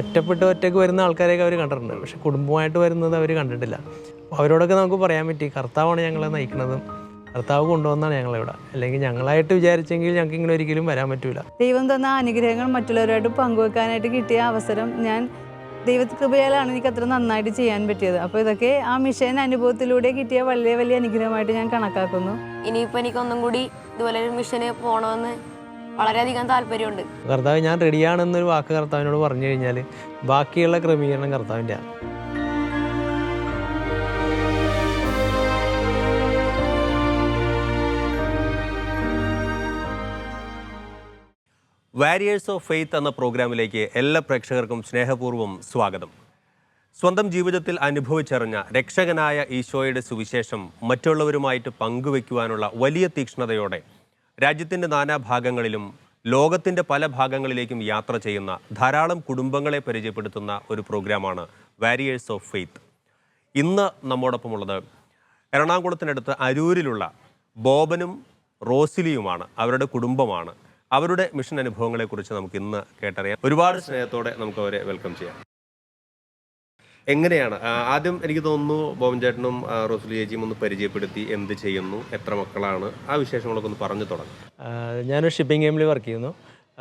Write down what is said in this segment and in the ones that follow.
ഒറ്റയ്ക്ക് വരുന്ന ആൾക്കാരെയൊക്കെ അവർ കണ്ടിട്ടുണ്ട്, പക്ഷെ കുടുംബമായിട്ട് വരുന്നത് അവർ കണ്ടിട്ടില്ല. അപ്പോൾ അവരോടൊക്കെ നമുക്ക് പറയാൻ പറ്റി, കർത്താവാണ് ഞങ്ങളെ നയിക്കുന്നതും, കർത്താവ് കൊണ്ടുവന്നാണ് ഞങ്ങളിവിടെ. അല്ലെങ്കിൽ ഞങ്ങളായിട്ട് വിചാരിച്ചെങ്കിൽ ഞങ്ങൾക്ക് ഇങ്ങനെ ഒരിക്കലും വരാൻ പറ്റില്ല. ദൈവം തന്ന അനുഗ്രഹങ്ങൾ മറ്റുള്ളവരായിട്ട് പങ്കുവെക്കാനായിട്ട് കിട്ടിയ അവസരം ഞാൻ ദൈവകൃപയാലാണ് എനിക്ക് അത്ര നന്നായിട്ട് ചെയ്യാൻ പറ്റിയത്. അപ്പോൾ ഇതൊക്കെ ആ മിഷൻ അനുഭവത്തിലൂടെ കിട്ടിയ വലിയ വലിയ അനുഗ്രഹമായിട്ട് ഞാൻ കണക്കാക്കുന്നു. ഇനിയിപ്പോൾ എനിക്കൊന്നും കൂടി ഇതുപോലെ ഒരു മിഷന് പോകണമെന്ന് വളരെയധികം താല്പര്യമുണ്ട്. കർത്താവ് ഞാൻ റെഡിയാണെന്നൊരു വാക്ക് കർത്താവിനോട് പറഞ്ഞു കഴിഞ്ഞാൽ ബാക്കിയുള്ള ക്രമീകരണം കർത്താവിൻ്റെയാണ്. വാരിയേഴ്സ് ഓഫ് ഫെയ്ത്ത് എന്ന പ്രോഗ്രാമിലേക്ക് എല്ലാ പ്രേക്ഷകർക്കും സ്നേഹപൂർവ്വം സ്വാഗതം. സ്വന്തം ജീവിതത്തിൽ അനുഭവിച്ചറിഞ്ഞ രക്ഷകനായ ഈശോയുടെ സുവിശേഷം മറ്റുള്ളവരുമായിട്ട് പങ്കുവയ്ക്കുവാനുള്ള വലിയ തീക്ഷ്ണതയോടെ രാജ്യത്തിൻ്റെ നാനാഭാഗങ്ങളിലും ലോകത്തിൻ്റെ പല ഭാഗങ്ങളിലേക്കും യാത്ര ചെയ്യുന്ന ധാരാളം കുടുംബങ്ങളെ പരിചയപ്പെടുത്തുന്ന ഒരു പ്രോഗ്രാമാണ് വാരിയേഴ്സ് ഓഫ് ഫെയ്ത്ത്. ഇന്ന് നമ്മോടൊപ്പമുള്ളത് എറണാകുളത്തിനടുത്ത് അരൂരിലുള്ള ബോബനും റോസിലിയുമാണ്. അവരുടെ കുടുംബമാണ്. അവരുടെ മിഷൻ അനുഭവങ്ങളെക്കുറിച്ച് നമുക്ക് ഇന്ന് കേട്ടറിയാം. ഒരുപാട് സ്നേഹത്തോടെ നമുക്ക് അവരെ വെൽക്കം ചെയ്യാം. എങ്ങനെയാണ് ആദ്യം എനിക്ക് തോന്നുന്നു ബോബൻ ചേട്ടനും റോസ്ലി ചേച്ചിയും ഒന്ന് പരിചയപ്പെടുത്തി, എന്ത് ചെയ്യുന്നു, എത്ര മക്കളാണ്, ആ വിശേഷങ്ങളൊക്കെ ഒന്ന് പറഞ്ഞു തുടങ്ങും. ഞാനൊരു ഷിപ്പിംഗ് കമ്പനിയിൽ വർക്ക് ചെയ്യുന്നു.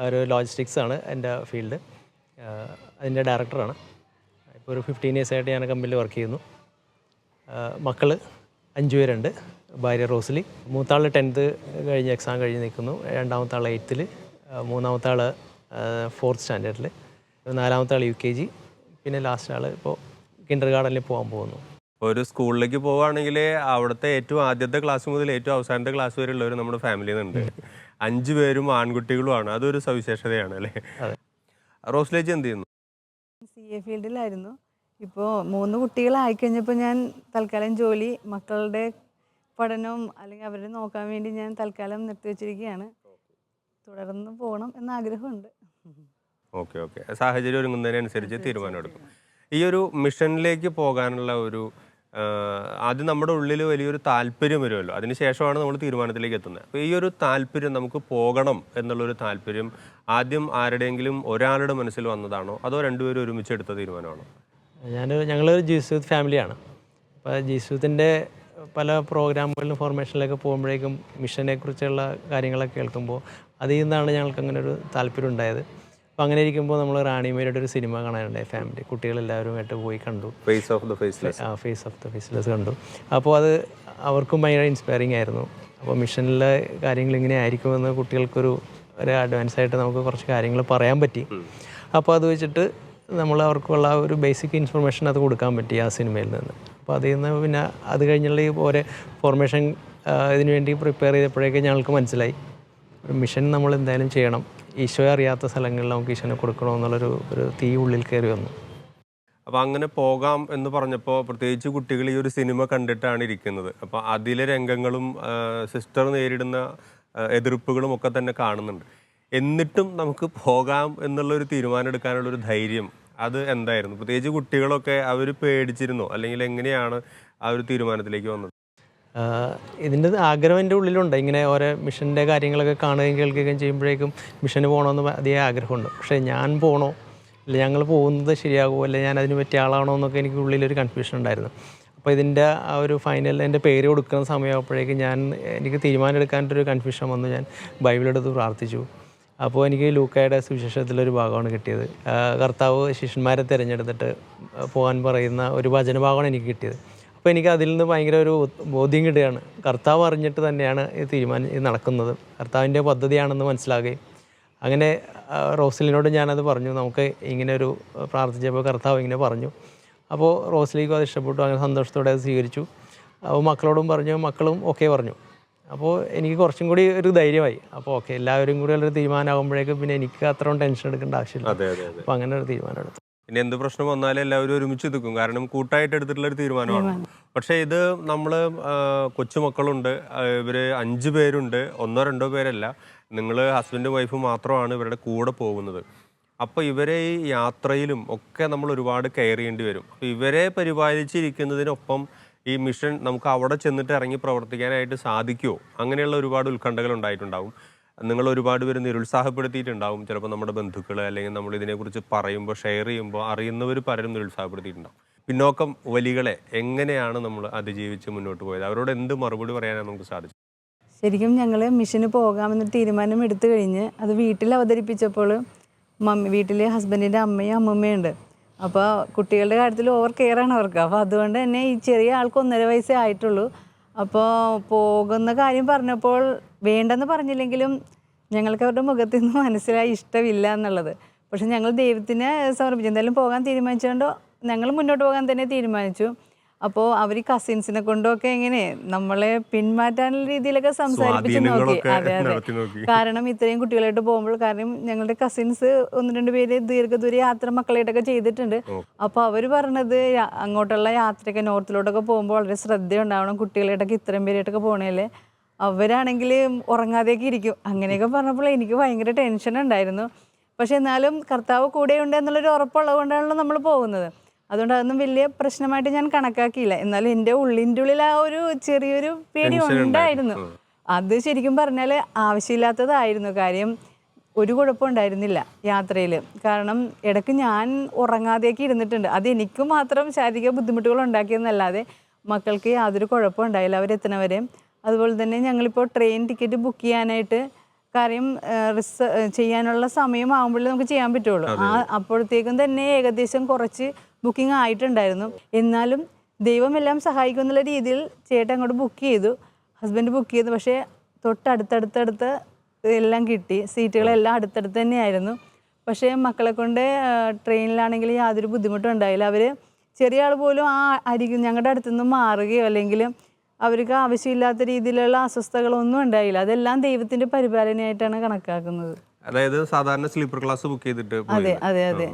ഒരു ലോജിസ്റ്റിക്സ് ആണ് എൻ്റെ ഫീൽഡ്. അതിൻ്റെ ഡയറക്ടറാണ്. ഇപ്പോൾ ഒരു 15 years ആയിട്ട് ഞാൻ കമ്പനിയിൽ വർക്ക് ചെയ്യുന്നു. മക്കൾ 5 പേരുണ്ട്. ഭാര്യ റോസ്ലി, മൂത്താൾ 10th കഴിഞ്ഞ് എക്സാം കഴിഞ്ഞ് നിൽക്കുന്നു. രണ്ടാമത്തെ ആൾ 8th, മൂന്നാമത്തെ ആൾ 4th സ്റ്റാൻഡേർഡിൽ, നാലാമത്തെ ആൾ UKG, പിന്നെ ലാസ്റ്റ് ആൾ ഇപ്പോൾ കിൻഡർ ഗാർഡനിൽ പോകാൻ പോകുന്നു. ഒരു സ്കൂളിലേക്ക് പോവുകയാണെങ്കിൽ അവിടുത്തെ ഏറ്റവും ആദ്യത്തെ ക്ലാസ് മുതൽ ഏറ്റവും അവസാനത്തെ ക്ലാസ് വരെ ഉള്ളവർ നമ്മുടെ ഫാമിലിയിൽ നിന്നുണ്ട്. 5 പേരും ആൺകുട്ടികളുമാണ്. അതൊരു സവിശേഷതയാണ് അല്ലേ? റോസ്ലി ചേച്ചി എന്ത് ചെയ്യുന്നു? CA ഫീൽഡിലായിരുന്നു. ഇപ്പോൾ 3 കുട്ടികളായിക്കഴിഞ്ഞപ്പോൾ ഞാൻ തൽക്കാലം ജോലി, മക്കളുടെ പഠനവും അല്ലെങ്കിൽ അവരെ നോക്കാൻ വേണ്ടി ഞാൻ തൽക്കാലം നിർത്തിവെച്ചിരിക്കുകയാണ്. തുടർന്ന് പോകണം എന്ന ആഗ്രഹമുണ്ട്. ഓക്കെ. സാഹചര്യം ഒരുങ്ങുന്നതിനനുസരിച്ച് തീരുമാനമെടുക്കും. ഈ ഒരു മിഷനിലേക്ക് പോകാനുള്ള ഒരു ആദ്യം നമ്മുടെ ഉള്ളിൽ വലിയൊരു താല്പര്യം വരുമല്ലോ, അതിനുശേഷമാണ് നമ്മൾ തീരുമാനത്തിലേക്ക് എത്തുന്നത്. അപ്പോൾ ഈ ഒരു താല്പര്യം, നമുക്ക് പോകണം എന്നുള്ളൊരു താല്പര്യം ആദ്യം ആരുടെയെങ്കിലും ഒരാളുടെ മനസ്സിൽ വന്നതാണോ, അതോ രണ്ടുപേരും ഒരുമിച്ച് എടുത്ത തീരുമാനമാണോ? ഞങ്ങളൊരു ജീസൂത്ത് ഫാമിലിയാണ്. അപ്പോൾ ജീസൂത്തിൻ്റെ പല പ്രോഗ്രാമുകളിലും ഫോർമേഷനിലൊക്കെ പോകുമ്പോഴേക്കും മിഷനെക്കുറിച്ചുള്ള കാര്യങ്ങളൊക്കെ കേൾക്കുമ്പോൾ അതിൽ നിന്നാണ് ഞങ്ങൾക്ക് അങ്ങനെ ഒരു താല്പര്യം ഉണ്ടായത്. അപ്പോൾ അങ്ങനെ ഇരിക്കുമ്പോൾ നമ്മൾ റാണിമേരിയുടെ ഒരു സിനിമ കാണാനുണ്ടായി. ഫാമിലി കുട്ടികളെല്ലാവരുമായിട്ട് പോയി കണ്ടു. ഫേസ് ഓഫ് ദ ഫേസ്ലെസ് കണ്ടു. അപ്പോൾ അത് അവർക്കും ഭയങ്കര ഇൻസ്പയറിംഗ് ആയിരുന്നു. അപ്പോൾ മിഷനിലെ കാര്യങ്ങൾ ഇങ്ങനെ ആയിരിക്കുമെന്ന് കുട്ടികൾക്കൊരു അഡ്വാൻസ് ആയിട്ട് നമുക്ക് കുറച്ച് കാര്യങ്ങൾ പറയാൻ പറ്റി. അപ്പോൾ അത് വെച്ചിട്ട് നമ്മൾ അവർക്കുള്ള ഒരു ബേസിക് ഇൻഫർമേഷൻ അത് കൊടുക്കാൻ പറ്റി ആ സിനിമയിൽ നിന്ന്. അപ്പോൾ അതിൽ നിന്ന് പിന്നെ അത് കഴിഞ്ഞുള്ള ഈ ഓരോ ഫോർമേഷൻ ഇതിനു വേണ്ടി പ്രിപ്പയർ ചെയ്തപ്പോഴേക്കും ഞങ്ങൾക്ക് മനസ്സിലായി ഒരു മിഷൻ നമ്മൾ എന്തായാലും ചെയ്യണം. ഈശോയെ അറിയാത്ത സ്ഥലങ്ങളിൽ നമുക്ക് ഈശോനെ കൊടുക്കണമെന്നുള്ളൊരു തീ ഉള്ളിൽ കയറി വന്നു. അപ്പോൾ അങ്ങനെ പോകാം എന്ന് പറഞ്ഞപ്പോൾ പ്രത്യേകിച്ച് കുട്ടികൾ ഈ ഒരു സിനിമ കണ്ടിട്ടാണ് ഇരിക്കുന്നത്. അപ്പോൾ അതിലെ രംഗങ്ങളും സിസ്റ്റർ നേരിടുന്ന എതിർപ്പുകളും ഒക്കെ തന്നെ കാണുന്നുണ്ട്. എന്നിട്ടും നമുക്ക് പോകാം എന്നുള്ളൊരു തീരുമാനം എടുക്കാനുള്ളൊരു ധൈര്യം അത് എന്തായിരുന്നു? പ്രത്യേകിച്ച് കുട്ടികളൊക്കെ അവർ പേടിച്ചിരുന്നോ, അല്ലെങ്കിൽ എങ്ങനെയാണ് ആ ഒരു തീരുമാനത്തിലേക്ക് വന്നത്? ഇതിൻ്റെ ആഗ്രഹം എൻ്റെ ഉള്ളിലുണ്ട്. ഇങ്ങനെ ഓരോ മിഷൻ്റെ കാര്യങ്ങളൊക്കെ കാണുകയും കേൾക്കുകയും ചെയ്യുമ്പോഴേക്കും മിഷന് പോകണമെന്ന് അധികം ആഗ്രഹമുണ്ട്. പക്ഷേ ഞാൻ പോകണോ, അല്ല ഞങ്ങൾ പോകുന്നത് ശരിയാകുമോ, അല്ലെ ഞാൻ അതിന് പറ്റിയ ആളാണോ എന്നൊക്കെ എനിക്ക് ഉള്ളിലൊരു കൺഫ്യൂഷൻ ഉണ്ടായിരുന്നു. അപ്പോൾ ഇതിൻ്റെ ആ ഒരു ഫൈനൽ എൻ്റെ പേര് കൊടുക്കുന്ന സമയമാകുമ്പോഴേക്കും എനിക്ക് തീരുമാനം എടുക്കാനൊരു കൺഫ്യൂഷൻ വന്നു. ഞാൻ ബൈബിളെടുത്ത് പ്രാർത്ഥിച്ചു. അപ്പോൾ എനിക്ക് ലൂക്കായുടെ സുവിശേഷത്തിലൊരു ഭാഗമാണ് കിട്ടിയത്. കർത്താവ് ശിഷ്യന്മാരെ തിരഞ്ഞെടുത്തിട്ട് പോകാൻ പറയുന്ന ഒരു വചനഭാഗമാണ് എനിക്ക് കിട്ടിയത്. അപ്പോൾ എനിക്ക് അതിൽ നിന്ന് ഭയങ്കര ഒരു ബോധ്യം കിട്ടുകയാണ്. കർത്താവ് അറിഞ്ഞിട്ട് തന്നെയാണ് ഇത് നടക്കുന്നത്, കർത്താവിൻ്റെ പദ്ധതിയാണെന്ന് മനസ്സിലാകുകയും അങ്ങനെ റോസ്ലിനോട് ഞാനത് പറഞ്ഞു. നമുക്ക് ഇങ്ങനെ ഒരു പ്രാർത്ഥിച്ചപ്പോൾ കർത്താവ് ഇങ്ങനെ പറഞ്ഞു. അപ്പോൾ റോസ്ലിക്കും അത് ഇഷ്ടപ്പെട്ടു. അങ്ങനെ സന്തോഷത്തോടെ അത് സ്വീകരിച്ചു. അപ്പോൾ മക്കളോടും പറഞ്ഞു, മക്കളും ഓക്കെ പറഞ്ഞു. അപ്പോൾ എനിക്ക് കുറച്ചും കൂടി ഒരു ധൈര്യമായി. അപ്പോൾ ഓക്കെ, എല്ലാവരും കൂടി ഉള്ളൊരു തീരുമാനമാകുമ്പോഴേക്കും പിന്നെ എനിക്ക് അത്രയും ടെൻഷൻ എടുക്കേണ്ട ആവശ്യമില്ല. അപ്പോൾ അങ്ങനെ ഒരു തീരുമാനം എടുത്തു. ഇനി എന്ത് പ്രശ്നം വന്നാലും എല്ലാവരും ഒരുമിച്ച് നിൽക്കും, കാരണം കൂട്ടായിട്ട് എടുത്തിട്ടുള്ളൊരു തീരുമാനമാണ്. പക്ഷേ ഇത് നമ്മൾ കൊച്ചുമക്കളുണ്ട്, ഇവർ 5 പേരുണ്ട്, 1-2 പേരല്ല, നിങ്ങൾ ഹസ്ബൻഡും വൈഫും മാത്രമാണ് ഇവരുടെ കൂടെ പോകുന്നത്. അപ്പോൾ ഇവരെ ഈ യാത്രയിലും ഒക്കെ നമ്മൾ ഒരുപാട് കെയർ ചെയ്യേണ്ടി വരും. അപ്പോൾ ഇവരെ പരിപാലിച്ചിരിക്കുന്നതിനൊപ്പം ഈ മിഷൻ നമുക്ക് അവിടെ ചെന്നിട്ട് ഇറങ്ങി പ്രവർത്തിക്കാനായിട്ട് സാധിക്കുമോ? അങ്ങനെയുള്ള ഒരുപാട് ഉത്കണ്ഠകൾ ഉണ്ടായിട്ടുണ്ടാവും. നിങ്ങൾ ഒരുപാട് പേര് നിരുത്സാഹപ്പെടുത്തിയിട്ടുണ്ടാവും. ചിലപ്പോൾ നമ്മുടെ ബന്ധുക്കൾ അല്ലെങ്കിൽ നമ്മൾ ഇതിനെക്കുറിച്ച് പറയുമ്പോൾ ഷെയർ ചെയ്യുമ്പോൾ അറിയുന്നവർ പലരും നിരുത്സാഹപ്പെടുത്തിയിട്ടുണ്ടാവും. പിന്നോക്കം വലികളെ എങ്ങനെയാണ് നമ്മൾ അതിജീവിച്ച് മുന്നോട്ട് പോയത്? അവരോട് എന്ത് മറുപടി പറയാനാണ് നമുക്ക് സാധിച്ചത്? ശരിക്കും ഞങ്ങൾ മിഷന് പോകാമെന്ന് തീരുമാനം എടുത്തു കഴിഞ്ഞ് അത് വീട്ടിൽ അവതരിപ്പിച്ചപ്പോൾ വീട്ടിൽ ഹസ്ബൻഡിൻ്റെ അമ്മയും അമ്മമ്മയുണ്ട്. അപ്പോൾ കുട്ടികളുടെ കാര്യത്തിൽ ഓവർ കെയറാണ് അവർക്ക്. അപ്പോൾ അതുകൊണ്ട് തന്നെ ഈ ചെറിയ ആൾക്ക് 1.5 വയസ്സേ ആയിട്ടുള്ളൂ. അപ്പോൾ പോകുന്ന കാര്യം പറഞ്ഞപ്പോൾ വേണ്ടെന്ന് പറഞ്ഞില്ലെങ്കിലും ഞങ്ങൾക്ക് അവരുടെ മുഖത്ത് നിന്ന് മനസ്സിലായി ഇഷ്ടമില്ല എന്നുള്ളത്. പക്ഷെ ഞങ്ങൾ ദൈവത്തിന് സമർപ്പിച്ചു. എന്തായാലും പോകാൻ തീരുമാനിച്ചുകൊണ്ട് ഞങ്ങൾ മുന്നോട്ട് പോകാൻ തന്നെ തീരുമാനിച്ചു. അപ്പോൾ അവർ കസിൻസിനെ കൊണ്ടൊക്കെ എങ്ങനെ നമ്മളെ പിന്മാറ്റാനുള്ള രീതിയിലൊക്കെ സംസാരിപ്പിച്ച് നോക്കി. അതെ അതെ, കാരണം ഇത്രയും കുട്ടികളായിട്ട് പോകുമ്പോൾ, കാരണം ഞങ്ങളുടെ കസിൻസ് 1-2 പേര് ദീർഘദൂര യാത്ര മക്കളായിട്ടൊക്കെ ചെയ്തിട്ടുണ്ട്. അപ്പോൾ അവർ പറഞ്ഞത് അങ്ങോട്ടുള്ള യാത്രയൊക്കെ നോർത്തിലോട്ടൊക്കെ പോകുമ്പോൾ വളരെ ശ്രദ്ധയുണ്ടാവണം, കുട്ടികളായിട്ടൊക്കെ ഇത്രയും പേരായിട്ടൊക്കെ പോകണേലേ, അവരാണെങ്കിൽ ഉറങ്ങാതെയൊക്കെ ഇരിക്കും. അങ്ങനെയൊക്കെ പറഞ്ഞപ്പോൾ എനിക്ക് ഭയങ്കര ടെൻഷൻ ഉണ്ടായിരുന്നു. പക്ഷെ എന്നാലും കർത്താവ് കൂടെയുണ്ട് എന്നുള്ളൊരു ഉറപ്പുള്ളത് കൊണ്ടാണല്ലോ നമ്മൾ പോകുന്നത്. അതുകൊണ്ട് അതൊന്നും വലിയ പ്രശ്നമായിട്ട് ഞാൻ കണക്കാക്കിയില്ല. എന്നാലും എൻ്റെ ഉള്ളിൻ്റെ ഉള്ളിൽ ആ ഒരു ചെറിയൊരു പേടി ഉണ്ടായിരുന്നു. അത് ശരിക്കും പറഞ്ഞാൽ ആവശ്യമില്ലാത്തതായിരുന്നു. കാര്യം ഒരു കുഴപ്പമുണ്ടായിരുന്നില്ല യാത്രയിൽ. കാരണം ഇടയ്ക്ക് ഞാൻ ഉറങ്ങാതെയൊക്കെ ഇരുന്നിട്ടുണ്ട്. അത് എനിക്ക് മാത്രം ശാരീരിക ബുദ്ധിമുട്ടുകൾ ഉണ്ടാക്കിയെന്നല്ലാതെ മക്കൾക്ക് യാതൊരു കുഴപ്പമുണ്ടായില്ല അവരെത്തുന്നവരെ. അതുപോലെ തന്നെ ഞങ്ങളിപ്പോൾ ട്രെയിൻ ടിക്കറ്റ് ബുക്ക് ചെയ്യാനായിട്ട്, കാര്യം ചെയ്യാനുള്ള സമയമാകുമ്പോഴേ നമുക്ക് ചെയ്യാൻ പറ്റുള്ളൂ. അപ്പോഴത്തേക്കും തന്നെ ഏകദേശം കുറച്ച് ബുക്കിംഗ് ആയിട്ടുണ്ടായിരുന്നു. എന്നാലും ദൈവമെല്ലാം സഹായിക്കും എന്നുള്ള രീതിയിൽ ചേട്ടൻ അങ്ങോട്ട് ബുക്ക് ചെയ്തു, ഹസ്ബൻഡ് ബുക്ക് ചെയ്തു. പക്ഷേ തൊട്ടടുത്തടുത്തടുത്ത് എല്ലാം കിട്ടി, സീറ്റുകളെല്ലാം അടുത്തടുത്ത് തന്നെയായിരുന്നു. പക്ഷേ മക്കളെ കൊണ്ട് ട്രെയിനിലാണെങ്കിൽ യാതൊരു ബുദ്ധിമുട്ടും ഉണ്ടായില്ല. അവർ ചെറിയ ആൾ പോലും ആ ഞങ്ങളുടെ അടുത്തുനിന്ന് മാറുകയോ അല്ലെങ്കിൽ അവർക്ക് ആവശ്യമില്ലാത്ത രീതിയിലുള്ള അസ്വസ്ഥതകളൊന്നും ഉണ്ടായില്ല. അതെല്ലാം ദൈവത്തിൻ്റെ പരിപാലനയായിട്ടാണ് കണക്കാക്കുന്നത്. അതായത് സാധാരണ സ്ലീപ്പർ ക്ലാസ് ബുക്ക് ചെയ്തിട്ട്? അതെ അതെ അതെ.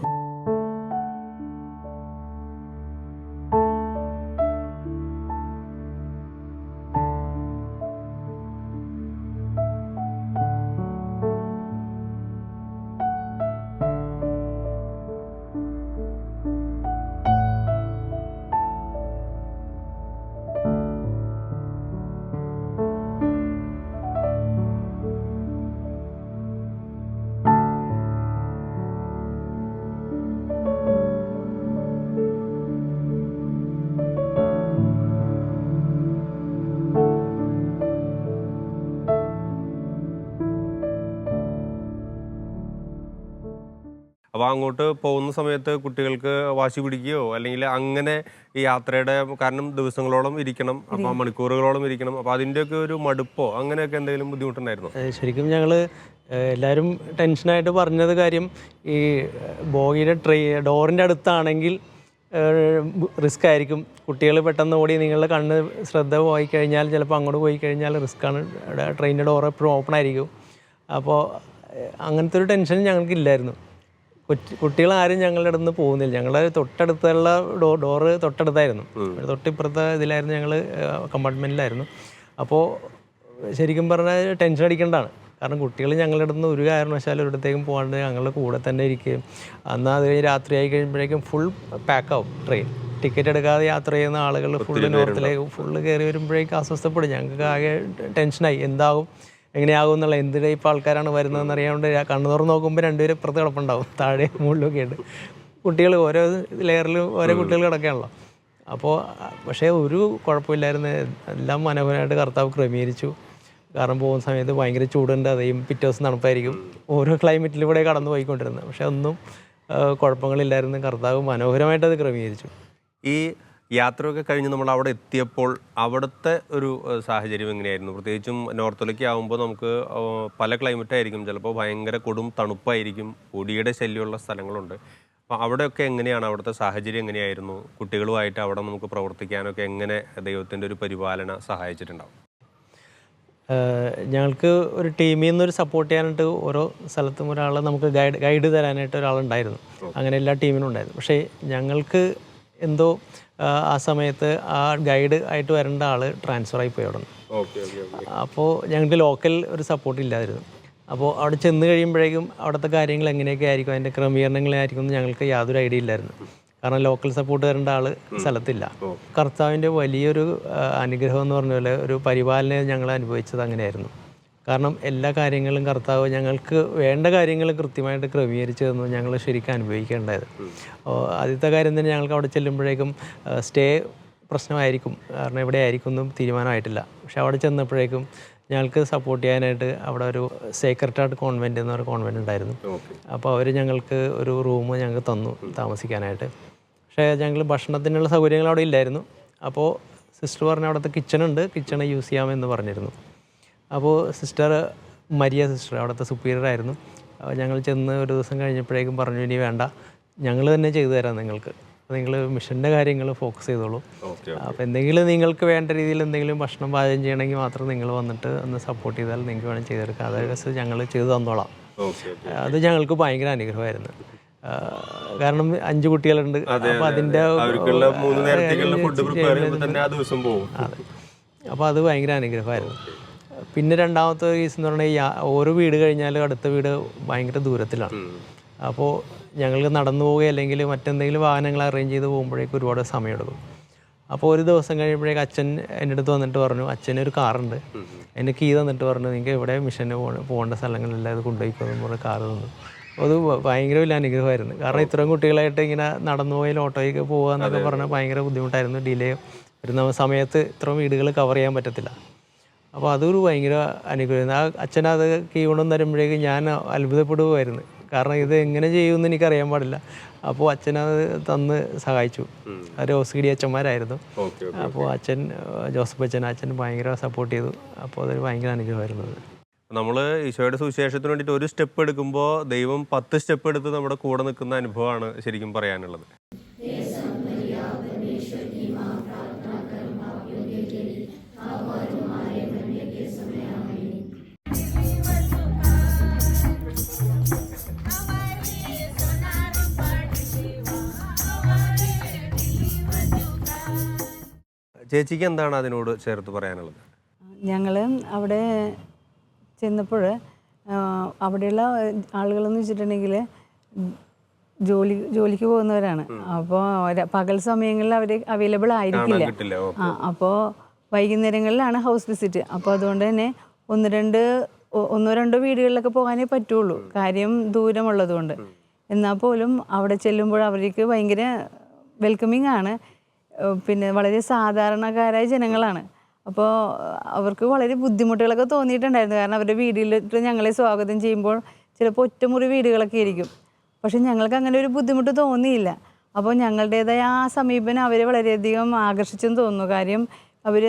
അപ്പോൾ അങ്ങോട്ട് പോകുന്ന സമയത്ത് കുട്ടികൾക്ക് വാശി പിടിക്കുകയോ അല്ലെങ്കിൽ അങ്ങനെ ഈ യാത്രയുടെ കാരണം ദിവസങ്ങളോളം ഇരിക്കണം, അപ്പോൾ മണിക്കൂറുകളോളം ഇരിക്കണം, അപ്പോൾ അതിൻ്റെയൊക്കെ ഒരു മടുപ്പോ അങ്ങനെയൊക്കെ എന്തെങ്കിലും ബുദ്ധിമുട്ടുണ്ടായിരുന്നോ? ശരിക്കും ഞങ്ങൾ എല്ലാവരും ടെൻഷനായിട്ട് പറഞ്ഞത് കാര്യം, ഈ ബോഗിയുടെ ഡോറിൻ്റെ അടുത്താണെങ്കിൽ റിസ്ക് ആയിരിക്കും, കുട്ടികൾ പെട്ടെന്ന് ഓടി നിങ്ങളുടെ കണ്ണ് ശ്രദ്ധ പോയി കഴിഞ്ഞാൽ ചിലപ്പോൾ അങ്ങോട്ട് പോയി കഴിഞ്ഞാൽ റിസ്ക്കാണ്, ട്രെയിനിൻ്റെ ഡോർ എപ്പോഴും ഓപ്പൺ ആയിരിക്കും. അപ്പോൾ അങ്ങനത്തെ ഒരു ടെൻഷൻ ഞങ്ങൾക്കില്ലായിരുന്നു. കുട്ടികളാരും ഞങ്ങളുടെ അടുത്ത് നിന്ന് പോകുന്നില്ല. ഞങ്ങളുടെ തൊട്ടടുത്തുള്ള ഡോറ് തൊട്ടടുത്തായിരുന്നു, തൊട്ടിപ്പുറത്തെ ഇതിലായിരുന്നു, ഞങ്ങൾ കമ്പാർട്ട്മെൻറ്റിലായിരുന്നു. അപ്പോൾ ശരിക്കും പറഞ്ഞാൽ ടെൻഷൻ അടിക്കേണ്ടതാണ്. കാരണം കുട്ടികൾ ഞങ്ങളുടെ അടുത്ത് നിന്ന് ഒരു കാരണവശാലും ഒരിടത്തേക്കും പോകാണ്ട് ഞങ്ങളുടെ കൂടെ തന്നെ ഇരിക്കുകയും, അന്ന് അത് കഴിഞ്ഞ് രാത്രി ആയി കഴിയുമ്പോഴേക്കും ഫുൾ പാക്കാവും ട്രെയിൻ. ടിക്കറ്റ് എടുക്കാതെ യാത്ര ചെയ്യുന്ന ആളുകൾ ഫുള്ള് നോർത്തിലേക്ക് ഫുള്ള് കയറി വരുമ്പോഴേക്കും അസ്വസ്ഥപ്പെടും. ഞങ്ങൾക്ക് ആകെ ടെൻഷനായി, എന്താകും എങ്ങനെയാകും എന്നുള്ള, എന്ത് ടൈപ്പ് ആൾക്കാരാണ് വരുന്നതെന്ന് അറിയാണ്ട് കണ്ണു തുറന്ന് നോക്കുമ്പോൾ 2 പേര് ഇപ്പുറത്ത് കിടപ്പുണ്ടാവും, താഴെ മുകളിലൊക്കെ ആയിട്ട് കുട്ടികൾ ഓരോ ലെയറിലും ഓരോ കുട്ടികൾ കിടക്കുകയാണല്ലോ. അപ്പോൾ പക്ഷേ ഒരു കുഴപ്പമില്ലായിരുന്നു, എല്ലാം മനോഹരമായിട്ട് കർത്താവ് ക്രമീകരിച്ചു. കാരണം പോകുന്ന സമയത്ത് ഭയങ്കര ചൂടുണ്ട്, അതേയും പിറ്റേ ദിവസം തണുപ്പായിരിക്കും, ഓരോ ക്ലൈമറ്റിലൂടെ കടന്നു പോയിക്കൊണ്ടിരുന്നത്. പക്ഷേ ഒന്നും കുഴപ്പങ്ങളില്ലായിരുന്നു, കർത്താവ് മനോഹരമായിട്ട് അത് ക്രമീകരിച്ചു. ഈ യാത്രയൊക്കെ കഴിഞ്ഞ് നമ്മൾ അവിടെ എത്തിയപ്പോൾ അവിടുത്തെ ഒരു സാഹചര്യം എങ്ങനെയായിരുന്നു? പ്രത്യേകിച്ചും നോർത്തിലേക്ക് ആകുമ്പോൾ നമുക്ക് പല ക്ലൈമറ്റ് ആയിരിക്കും, ചിലപ്പോൾ ഭയങ്കര കൊടും തണുപ്പായിരിക്കും, പൊടിയുടെ ശല്യമുള്ള സ്ഥലങ്ങളുണ്ട്. അപ്പോൾ അവിടെയൊക്കെ എങ്ങനെയാണ്, അവിടുത്തെ സാഹചര്യം എങ്ങനെയായിരുന്നു? കുട്ടികളുമായിട്ട് അവിടെ നമുക്ക് പ്രവർത്തിക്കാനൊക്കെ എങ്ങനെ ദൈവത്തിൻ്റെ ഒരു പരിപാലന സഹായിച്ചിട്ടുണ്ടാവും? ഞങ്ങൾക്ക് ഒരു ടീമിൽ നിന്നൊരു സപ്പോർട്ട് ചെയ്യാനായിട്ട് ഓരോ സ്ഥലത്തും ഒരാൾ നമുക്ക് ഗൈഡ് തരാനായിട്ട് ഒരാളുണ്ടായിരുന്നു. അങ്ങനെ എല്ലാ ടീമിനും ഉണ്ടായിരുന്നു. പക്ഷേ ഞങ്ങൾക്ക് എന്തോ ആ സമയത്ത് ആ ഗൈഡ് ആയിട്ട് വരേണ്ട ആൾ ട്രാൻസ്ഫറായി പോയി അവിടെ നിന്ന്. അപ്പോൾ ഞങ്ങൾക്ക് ലോക്കൽ ഒരു സപ്പോർട്ട് ഇല്ലായിരുന്നു. അപ്പോൾ അവിടെ ചെന്ന് കഴിയുമ്പോഴേക്കും അവിടുത്തെ കാര്യങ്ങൾ എങ്ങനെയൊക്കെ ആയിരിക്കും, അതിൻ്റെ ക്രമീകരണങ്ങളായിരിക്കും എന്ന് ഞങ്ങൾക്ക് യാതൊരു ഐഡിയ ഇല്ലായിരുന്നു. കാരണം ലോക്കൽ സപ്പോർട്ട് വരേണ്ട ആൾ സ്ഥലത്തില്ല. കർത്താവിൻ്റെ വലിയൊരു അനുഗ്രഹം എന്ന് പറഞ്ഞ പോലെ ഒരു പരിപാലനം ഞങ്ങൾ അനുഭവിച്ചത് അങ്ങനെയായിരുന്നു. കാരണം എല്ലാ കാര്യങ്ങളും കർത്താവ് ഞങ്ങൾക്ക് വേണ്ട കാര്യങ്ങൾ കൃത്യമായിട്ട് ക്രമീകരിച്ച് തന്നു. ഞങ്ങൾ ശരിക്കും അനുഭവിക്കേണ്ടത്. ആദ്യത്തെ കാര്യം തന്നെ ഞങ്ങൾക്ക് അവിടെ ചെല്ലുമ്പോഴേക്കും സ്റ്റേ പ്രശ്നമായിരിക്കും, കാരണം എവിടെ ആയിരിക്കും ഒന്നും തീരുമാനമായിട്ടില്ല. പക്ഷെ അവിടെ ചെന്നപ്പോഴേക്കും ഞങ്ങൾക്ക് സപ്പോർട്ട് ചെയ്യാനായിട്ട് അവിടെ ഒരു സേക്രഡ് ഹാർട്ട് കോൺവെൻറ്റ് എന്ന് പറയുന്ന കോൺവെൻറ്റ് ഉണ്ടായിരുന്നു. അപ്പോൾ അവർ ഞങ്ങൾക്ക് ഒരു റൂം ഞങ്ങൾക്ക് തന്നു താമസിക്കാനായിട്ട്. പക്ഷേ ഞങ്ങൾ ഭക്ഷണത്തിനുള്ള സൗകര്യങ്ങൾ അവിടെ ഇല്ലായിരുന്നു. അപ്പോൾ സിസ്റ്റർ പറഞ്ഞ അവിടുത്തെ കിച്ചണുണ്ട്, കിച്ചണ് യൂസ് ചെയ്യാമെന്ന് പറഞ്ഞിരുന്നു. അപ്പോൾ സിസ്റ്റർ മരിയ സിസ്റ്റർ അവിടുത്തെ സുപ്പീരിയർ ആയിരുന്നു. ഞങ്ങൾ ചെന്ന് ഒരു ദിവസം കഴിഞ്ഞപ്പോഴേക്കും പറഞ്ഞു, ഇനി വേണ്ട, ഞങ്ങൾ തന്നെ ചെയ്തു തരാം നിങ്ങൾക്ക്, നിങ്ങൾ മിഷൻ്റെ കാര്യങ്ങൾ ഫോക്കസ് ചെയ്തോളൂ. അപ്പോൾ എന്തെങ്കിലും നിങ്ങൾക്ക് വേണ്ട രീതിയിൽ എന്തെങ്കിലും ഭക്ഷണം പാചകം ചെയ്യണമെങ്കിൽ മാത്രം നിങ്ങൾ വന്നിട്ട് ഒന്ന് സപ്പോർട്ട് ചെയ്താൽ നിങ്ങൾക്ക് വേണം ചെയ്തെടുക്കാം, അതായത് ഞങ്ങൾ ചെയ്തു തന്നോളാം. അത് ഞങ്ങൾക്ക് ഭയങ്കര അനുഗ്രഹമായിരുന്നു. കാരണം 5 കുട്ടികളുണ്ട്. അപ്പോൾ അതിൻ്റെ അതെ, അപ്പോൾ അത് ഭയങ്കര അനുഗ്രഹമായിരുന്നു. പിന്നെ രണ്ടാമത്തെ കേസ് എന്ന് പറഞ്ഞാൽ ഓരോ വീട് കഴിഞ്ഞാലും അടുത്ത വീട് ഭയങ്കര ദൂരത്തിലാണ്. അപ്പോൾ ഞങ്ങൾക്ക് നടന്നു പോവുക അല്ലെങ്കിൽ മറ്റെന്തെങ്കിലും വാഹനങ്ങൾ അറേഞ്ച് ചെയ്ത് പോകുമ്പോഴേക്കും ഒരുപാട് സമയമെടുക്കും. അപ്പോൾ ഒരു ദിവസം കഴിയുമ്പോഴേക്കും അച്ഛൻ എൻ്റെ അടുത്ത് വന്നിട്ട് പറഞ്ഞു, അച്ഛനൊരു കാറുണ്ട്, എൻ്റെ കീ തന്നിട്ട് പറഞ്ഞു, നിങ്ങൾക്ക് എവിടെ മിഷന് പോകേണ്ട സ്ഥലങ്ങളെല്ലാം ഇത് കൊണ്ടുപോയിക്കോന്ന് പറഞ്ഞ കാറ് തന്നു. അത് ഭയങ്കര വലിയ അനുഗ്രഹമായിരുന്നു. കാരണം ഇത്രയും കുട്ടികളായിട്ട് ഇങ്ങനെ നടന്നു പോയാൽ ഓട്ടോയ്ക്ക് പോകുക എന്നൊക്കെ പറഞ്ഞാൽ ഭയങ്കര ബുദ്ധിമുട്ടായിരുന്നു. ഡിലേ വരുന്ന സമയത്ത് ഇത്രയും വീടുകൾ കവർ ചെയ്യാൻ പറ്റത്തില്ല. അപ്പോൾ അതൊരു ഭയങ്കര അനുഗ്രഹം. ആ അച്ഛനത് കീ കൊണ്ടുവന്ന് തരുമ്പോഴേക്കും ഞാൻ അത്ഭുതപ്പെടുമായിരുന്നു. കാരണം ഇത് എങ്ങനെ ചെയ്യുമെന്ന് എനിക്കറിയാൻ പാടില്ല. അപ്പോൾ അച്ഛനത് തന്ന് സഹായിച്ചു. അത് ഓസ്കിഡി അച്ഛന്മാരായിരുന്നു. അപ്പോൾ അച്ഛൻ ജോസഫ് അച്ഛൻ ഭയങ്കര സപ്പോർട്ട് ചെയ്തു. അപ്പോൾ അതൊരു ഭയങ്കര അനുഗ്രഹമായിരുന്നു. നമ്മൾ ഈശോയുടെ സുവിശേഷത്തിന് വേണ്ടിയിട്ട് ഒരു സ്റ്റെപ്പ് എടുക്കുമ്പോൾ ദൈവം 10 സ്റ്റെപ്പ് എടുത്ത് നമ്മുടെ കൂടെ നിൽക്കുന്ന അനുഭവമാണ് ശരിക്കും പറയാനുള്ളത്. ചേച്ചിക്ക് എന്താണ് അതിനോട് ചേർത്ത് പറയാനുള്ളത്? ഞങ്ങൾ അവിടെ ചെന്നപ്പോൾ അവിടെയുള്ള ആളുകളെന്ന് വെച്ചിട്ടുണ്ടെങ്കിൽ ജോലിക്ക് പോകുന്നവരാണ്. അപ്പോൾ പകൽ സമയങ്ങളിൽ അവർ അവൈലബിൾ ആയിരിക്കില്ല. അപ്പോൾ വൈകുന്നേരങ്ങളിലാണ് ഹൗസ് വിസിറ്റ്. അപ്പോൾ അതുകൊണ്ട് തന്നെ ഒന്നോ രണ്ടോ വീടുകളിലൊക്കെ പോകാനേ പറ്റുള്ളൂ, കാര്യം ദൂരമുള്ളത് കൊണ്ട്. എന്നാൽ പോലും അവിടെ ചെല്ലുമ്പോൾ അവർക്ക് ഭയങ്കര വെൽക്കമിങ് ആണ്. പിന്നെ വളരെ സാധാരണക്കാരായ ജനങ്ങളാണ്. അപ്പോൾ അവർക്ക് വളരെ ബുദ്ധിമുട്ടുകളൊക്കെ തോന്നിയിട്ടുണ്ടായിരുന്നു. കാരണം അവരുടെ വീട്ടിലിട്ട് ഞങ്ങളെ സ്വാഗതം ചെയ്യുമ്പോൾ ചിലപ്പോൾ ഒറ്റമുറി വീടുകളൊക്കെ ആയിരിക്കും. പക്ഷെ ഞങ്ങൾക്ക് അങ്ങനെ ഒരു ബുദ്ധിമുട്ട് തോന്നിയില്ല. അപ്പോൾ ഞങ്ങളുടേതായ ആ സമീപനം അവരെ വളരെയധികം ആകർഷിച്ചെന്ന് തോന്നുന്നു. കാര്യം അവർ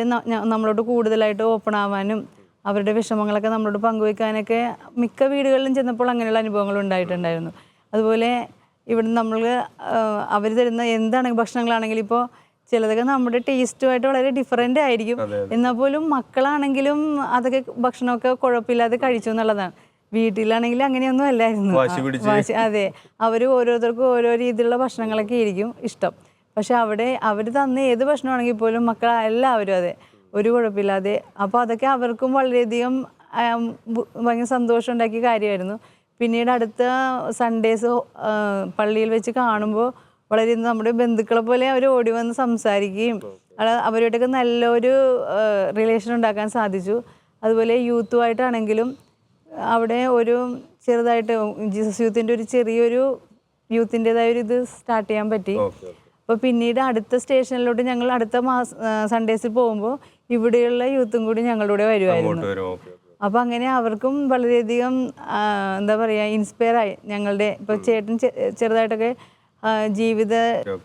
നമ്മളോട് കൂടുതലായിട്ട് ഓപ്പൺ ആവാനും അവരുടെ വിഷമങ്ങളൊക്കെ നമ്മളോട് പങ്കുവയ്ക്കാനൊക്കെ മിക്ക വീടുകളിലും ചെന്നപ്പോൾ അങ്ങനെയുള്ള അനുഭവങ്ങൾ ഉണ്ടായിട്ടുണ്ടായിരുന്നു. അതുപോലെ ഇവിടെ നമ്മൾ അവർ തരുന്ന എന്താണെങ്കിൽ ഭക്ഷണങ്ങളാണെങ്കിലും ഇപ്പോൾ ചിലതൊക്കെ നമ്മുടെ ടേസ്റ്റുമായിട്ട് വളരെ ഡിഫറെൻ്റ് ആയിരിക്കും. എന്നാൽ പോലും മക്കളാണെങ്കിലും അതൊക്കെ ഭക്ഷണമൊക്കെ കുഴപ്പമില്ലാതെ കഴിച്ചു എന്നുള്ളതാണ്. വീട്ടിലാണെങ്കിൽ അങ്ങനെയൊന്നും അല്ലായിരുന്നു. അതെ, അവർ ഓരോരുത്തർക്കും ഓരോ രീതിയിലുള്ള ഭക്ഷണങ്ങളൊക്കെ ആയിരിക്കും ഇഷ്ടം. പക്ഷെ അവിടെ അവർ തന്ന ഏത് ഭക്ഷണമാണെങ്കിൽ പോലും മക്കൾ എല്ലാവരും അതെ ഒരു കുഴപ്പമില്ലാതെ. അപ്പോൾ അതൊക്കെ അവർക്കും വളരെയധികം ഭയങ്കര സന്തോഷം ഉണ്ടാക്കിയ കാര്യമായിരുന്നു. പിന്നീട് അടുത്ത സൺഡേസ് പള്ളിയിൽ വെച്ച് കാണുമ്പോൾ വളരെ നമ്മുടെ ബന്ധുക്കളെ പോലെ അവർ ഓടി വന്ന് സംസാരിക്കുകയും അവരോടൊക്കെ നല്ലൊരു റിലേഷൻ ഉണ്ടാക്കാൻ സാധിച്ചു. അതുപോലെ യൂത്തുമായിട്ടാണെങ്കിലും അവിടെ ഒരു ചെറുതായിട്ട് ജീസസ് യൂത്തിൻ്റെ ഒരു ചെറിയൊരു യൂത്തിൻ്റെതായ ഒരു ഇത് സ്റ്റാർട്ട് ചെയ്യാൻ പറ്റി. അപ്പോൾ പിന്നീട് അടുത്ത സ്റ്റേഷനിലോട്ട് ഞങ്ങൾ അടുത്ത സൺഡേസിൽ പോകുമ്പോൾ ഇവിടെയുള്ള യൂത്തും കൂടി ഞങ്ങളുടെ കൂടെ വരുമായിരുന്നു. അപ്പോൾ അങ്ങനെ അവർക്കും വളരെയധികം എന്താ പറയുക ഇൻസ്പയറായി. ഞങ്ങളുടെ ഇപ്പോൾ ചേട്ടൻ ചെറുതായിട്ടൊക്കെ ജീവിത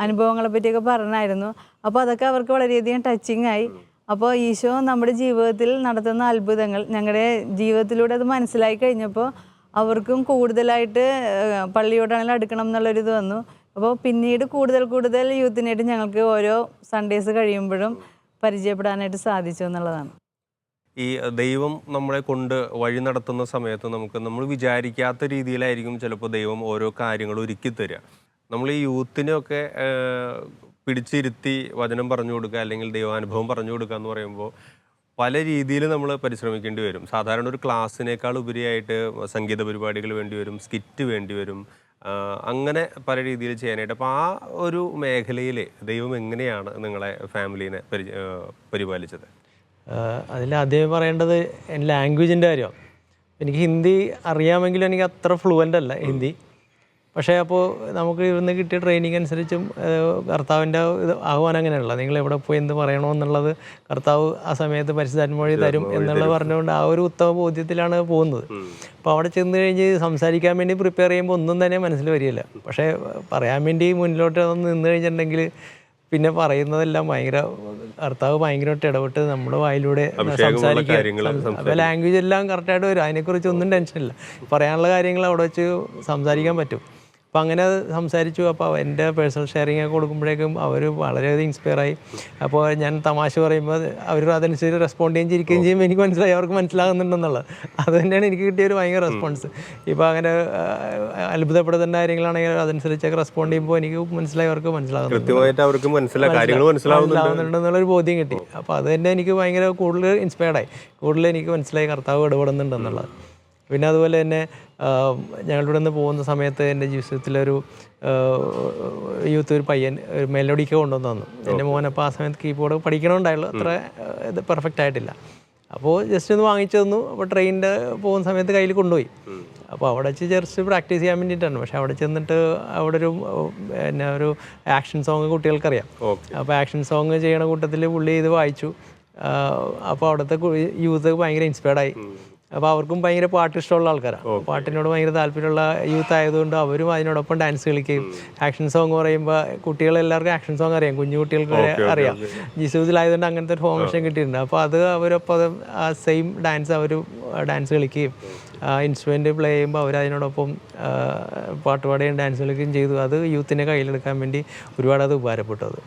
അനുഭവങ്ങളെ പറ്റിയൊക്കെ പറഞ്ഞായിരുന്നു. അപ്പോൾ അതൊക്കെ അവർക്ക് വളരെയധികം ടച്ചിങ് ആയി. അപ്പോൾ ഈശോ നമ്മുടെ ജീവിതത്തിൽ നടത്തുന്ന അത്ഭുതങ്ങൾ ഞങ്ങളുടെ ജീവിതത്തിലൂടെ അത് മനസ്സിലാക്കി കഴിഞ്ഞപ്പോൾ അവർക്കും കൂടുതലായിട്ട് പള്ളിയോടാണെങ്കിലും അടുക്കണം എന്നുള്ളൊരിത് വന്നു. അപ്പോൾ പിന്നീട് കൂടുതൽ യൂത്തിനായിട്ട് ഞങ്ങൾക്ക് ഓരോ സൺഡേസ് കഴിയുമ്പോഴും പരിചയപ്പെടാനായിട്ട് സാധിച്ചു എന്നുള്ളതാണ്. ഈ ദൈവം നമ്മളെ കൊണ്ട് വഴി നടത്തുന്ന സമയത്ത് നമ്മൾ വിചാരിക്കാത്ത രീതിയിലായിരിക്കും ചിലപ്പോൾ ദൈവം ഓരോ കാര്യങ്ങൾ ഒരുക്കി തരിക. നമ്മൾ ഈ യൂത്തിനെയൊക്കെ പിടിച്ചിരുത്തി വചനം പറഞ്ഞു കൊടുക്കുക അല്ലെങ്കിൽ ദൈവാനുഭവം പറഞ്ഞു കൊടുക്കുക എന്ന് പറയുമ്പോൾ പല രീതിയിൽ നമ്മൾ പരിശ്രമിക്കേണ്ടി വരും. സാധാരണ ഒരു ക്ലാസ്സിനേക്കാൾ ഉപരിയായിട്ട് സംഗീത പരിപാടികൾ വേണ്ടി വരും, സ്കിറ്റ് വേണ്ടി വരും, അങ്ങനെ പല രീതിയിൽ ചെയ്യാനായിട്ട്. അപ്പോൾ ആ ഒരു മേഖലയിൽ ദൈവം എങ്ങനെയാണ് നിങ്ങളെ ഫാമിലീനെ പരിപാലിച്ചത്? അതിൽ ആദ്യമേ പറയേണ്ടത് ലാംഗ്വേജിൻ്റെ കാര്യമാണ്. എനിക്ക് ഹിന്ദി അറിയാമെങ്കിലും എനിക്ക് അത്ര ഫ്ലുവൻ്റ് അല്ല ഹിന്ദി. പക്ഷേ അപ്പോൾ നമുക്ക് ഇവിടുന്ന് കിട്ടിയ ട്രെയിനിങ് അനുസരിച്ചും കർത്താവിൻ്റെ ഇത് ആഹ്വാനം അങ്ങനെയുള്ള നിങ്ങൾ എവിടെ പോയി എന്ത് പറയണമെന്നുള്ളത് കർത്താവ് ആ സമയത്ത് പരിശുദ്ധാത്മ തരും എന്നുള്ളത് പറഞ്ഞുകൊണ്ട് ആ ഒരു ഉത്തമ ബോധ്യത്തിലാണ് പോകുന്നത്. അപ്പോൾ അവിടെ ചെന്ന് കഴിഞ്ഞ് സംസാരിക്കാൻ വേണ്ടി പ്രിപ്പയർ ചെയ്യുമ്പോൾ ഒന്നും തന്നെ മനസ്സിൽ വരികയില്ല. പക്ഷേ പറയാൻ വേണ്ടി മുന്നിലോട്ട് നിന്ന് കഴിഞ്ഞിട്ടുണ്ടെങ്കിൽ പിന്നെ പറയുന്നതെല്ലാം ഭയങ്കര കർത്താവ് ഭയങ്കരമായിട്ട് ഇടപെട്ട് നമ്മുടെ വായിലൂടെ സംസാരിക്കുക. അപ്പോൾ ലാംഗ്വേജ് എല്ലാം കറക്റ്റായിട്ട് വരും. അതിനെക്കുറിച്ച് ഒന്നും ടെൻഷനില്ല. പറയാനുള്ള കാര്യങ്ങൾ അവിടെ വെച്ച് സംസാരിക്കാൻ പറ്റും. അപ്പോൾ അങ്ങനെ സംസാരിച്ചു. അപ്പോൾ എൻ്റെ പേഴ്സണൽ ഷെയറിംഗ് ഒക്കെ കൊടുക്കുമ്പോഴേക്കും അവർ വളരെയധികം ഇൻസ്പയറായി. അപ്പോൾ ഞാൻ തമാശ പറയുമ്പോൾ അവർ അതനുസരിച്ച് റെസ്പോണ്ട് ചെയ്യുകയും ചിരിക്കുകയും ചെയ്യുമ്പോൾ എനിക്ക് മനസ്സിലായി അവർക്ക് മനസ്സിലാകുന്നുണ്ടെന്നുള്ളത്. അത് തന്നെയാണ് എനിക്ക് കിട്ടിയൊരു ഭയങ്കര റെസ്പോൺസ്. ഇപ്പോൾ അങ്ങനെ അത്ഭുതപ്പെടുത്തേണ്ട കാര്യങ്ങളാണെങ്കിൽ അതനുസരിച്ചൊക്കെ റെസ്പോണ്ട് ചെയ്യുമ്പോൾ എനിക്ക് മനസ്സിലായി അവർക്ക് മനസ്സിലാകുന്നുണ്ടെന്നുള്ളൊരു ബോധ്യം കിട്ടി. അപ്പോൾ അത് തന്നെ എനിക്ക് ഭയങ്കര കൂടുതൽ ഇൻസ്പയർഡായി. കൂടുതൽ എനിക്ക് മനസ്സിലായി കർത്താവ് ഇടപെടുന്നുണ്ടെന്നുള്ളത്. പിന്നെ അതുപോലെ തന്നെ ഞങ്ങളിവിടെ നിന്ന് പോകുന്ന സമയത്ത് എൻ്റെ ജീവിതത്തിലൊരു യൂത്ത് ഒരു പയ്യൻ ഒരു മെലോഡിക്ക് കൊണ്ടുവന്ന് തന്നു. എൻ്റെ മോനപ്പോൾ ആ സമയത്ത് കീബോർഡ് പഠിക്കണമുണ്ടായുള്ളൂ, അത്ര ഇത് പെർഫെക്റ്റ് ആയിട്ടില്ല. അപ്പോൾ ജസ്റ്റ് ഒന്ന് വാങ്ങിച്ചു തന്നു. അപ്പോൾ ട്രെയിനിൻ്റെ പോകുന്ന സമയത്ത് കയ്യിൽ കൊണ്ടുപോയി. അപ്പോൾ അവിടെ വെച്ച് ജസ്റ്റ് പ്രാക്ടീസ് ചെയ്യാൻ വേണ്ടിയിട്ടാണ്. പക്ഷേ അവിടെ ചെന്നിട്ട് അവിടെ ഒരു പിന്നെ ഒരു ആക്ഷൻ സോങ് കുട്ടികൾക്കറിയാം. അപ്പോൾ ആക്ഷൻ സോങ് ചെയ്യണ കൂട്ടത്തിൽ പുള്ളി ഇത് വായിച്ചു. അപ്പോൾ അവിടുത്തെ യൂത്ത് ഭയങ്കര ഇൻസ്പയർഡായി. അപ്പോൾ അവർക്കും ഭയങ്കര പാട്ട് ഇഷ്ടമുള്ള ആൾക്കാരാണ്. പാട്ടിനോട് ഭയങ്കര താല്പര്യമുള്ള യൂത്ത് ആയതുകൊണ്ട് അവരും അതിനോടൊപ്പം ഡാൻസ് കളിക്കുകയും ആക്ഷൻ സോങ് പറയുമ്പോൾ കുട്ടികളെല്ലാവർക്കും ആക്ഷൻ സോങ് അറിയാം, കുഞ്ഞു കുട്ടികൾക്ക് അറിയാം. ജിസൂസിലായതുകൊണ്ട് അങ്ങനത്തെ ഒരു ഫോർമേഷൻ കിട്ടിയിട്ടുണ്ട്. അപ്പോൾ അത് അവരൊപ്പം ആ സെയിം ഡാൻസ് അവർ ഡാൻസ് കളിക്കുകയും ഇൻസ്ട്രുമെൻ്റ് പ്ലേ ചെയ്യുമ്പോൾ അവരതിനോടൊപ്പം പാട്ട് പാടുകയും ഡാൻസ് കളിക്കുകയും ചെയ്തു. അത് യൂത്തിനെ കയ്യിലെടുക്കാൻ വേണ്ടി ഒരുപാട് അത് ഉപകാരപ്പെട്ടു. അത്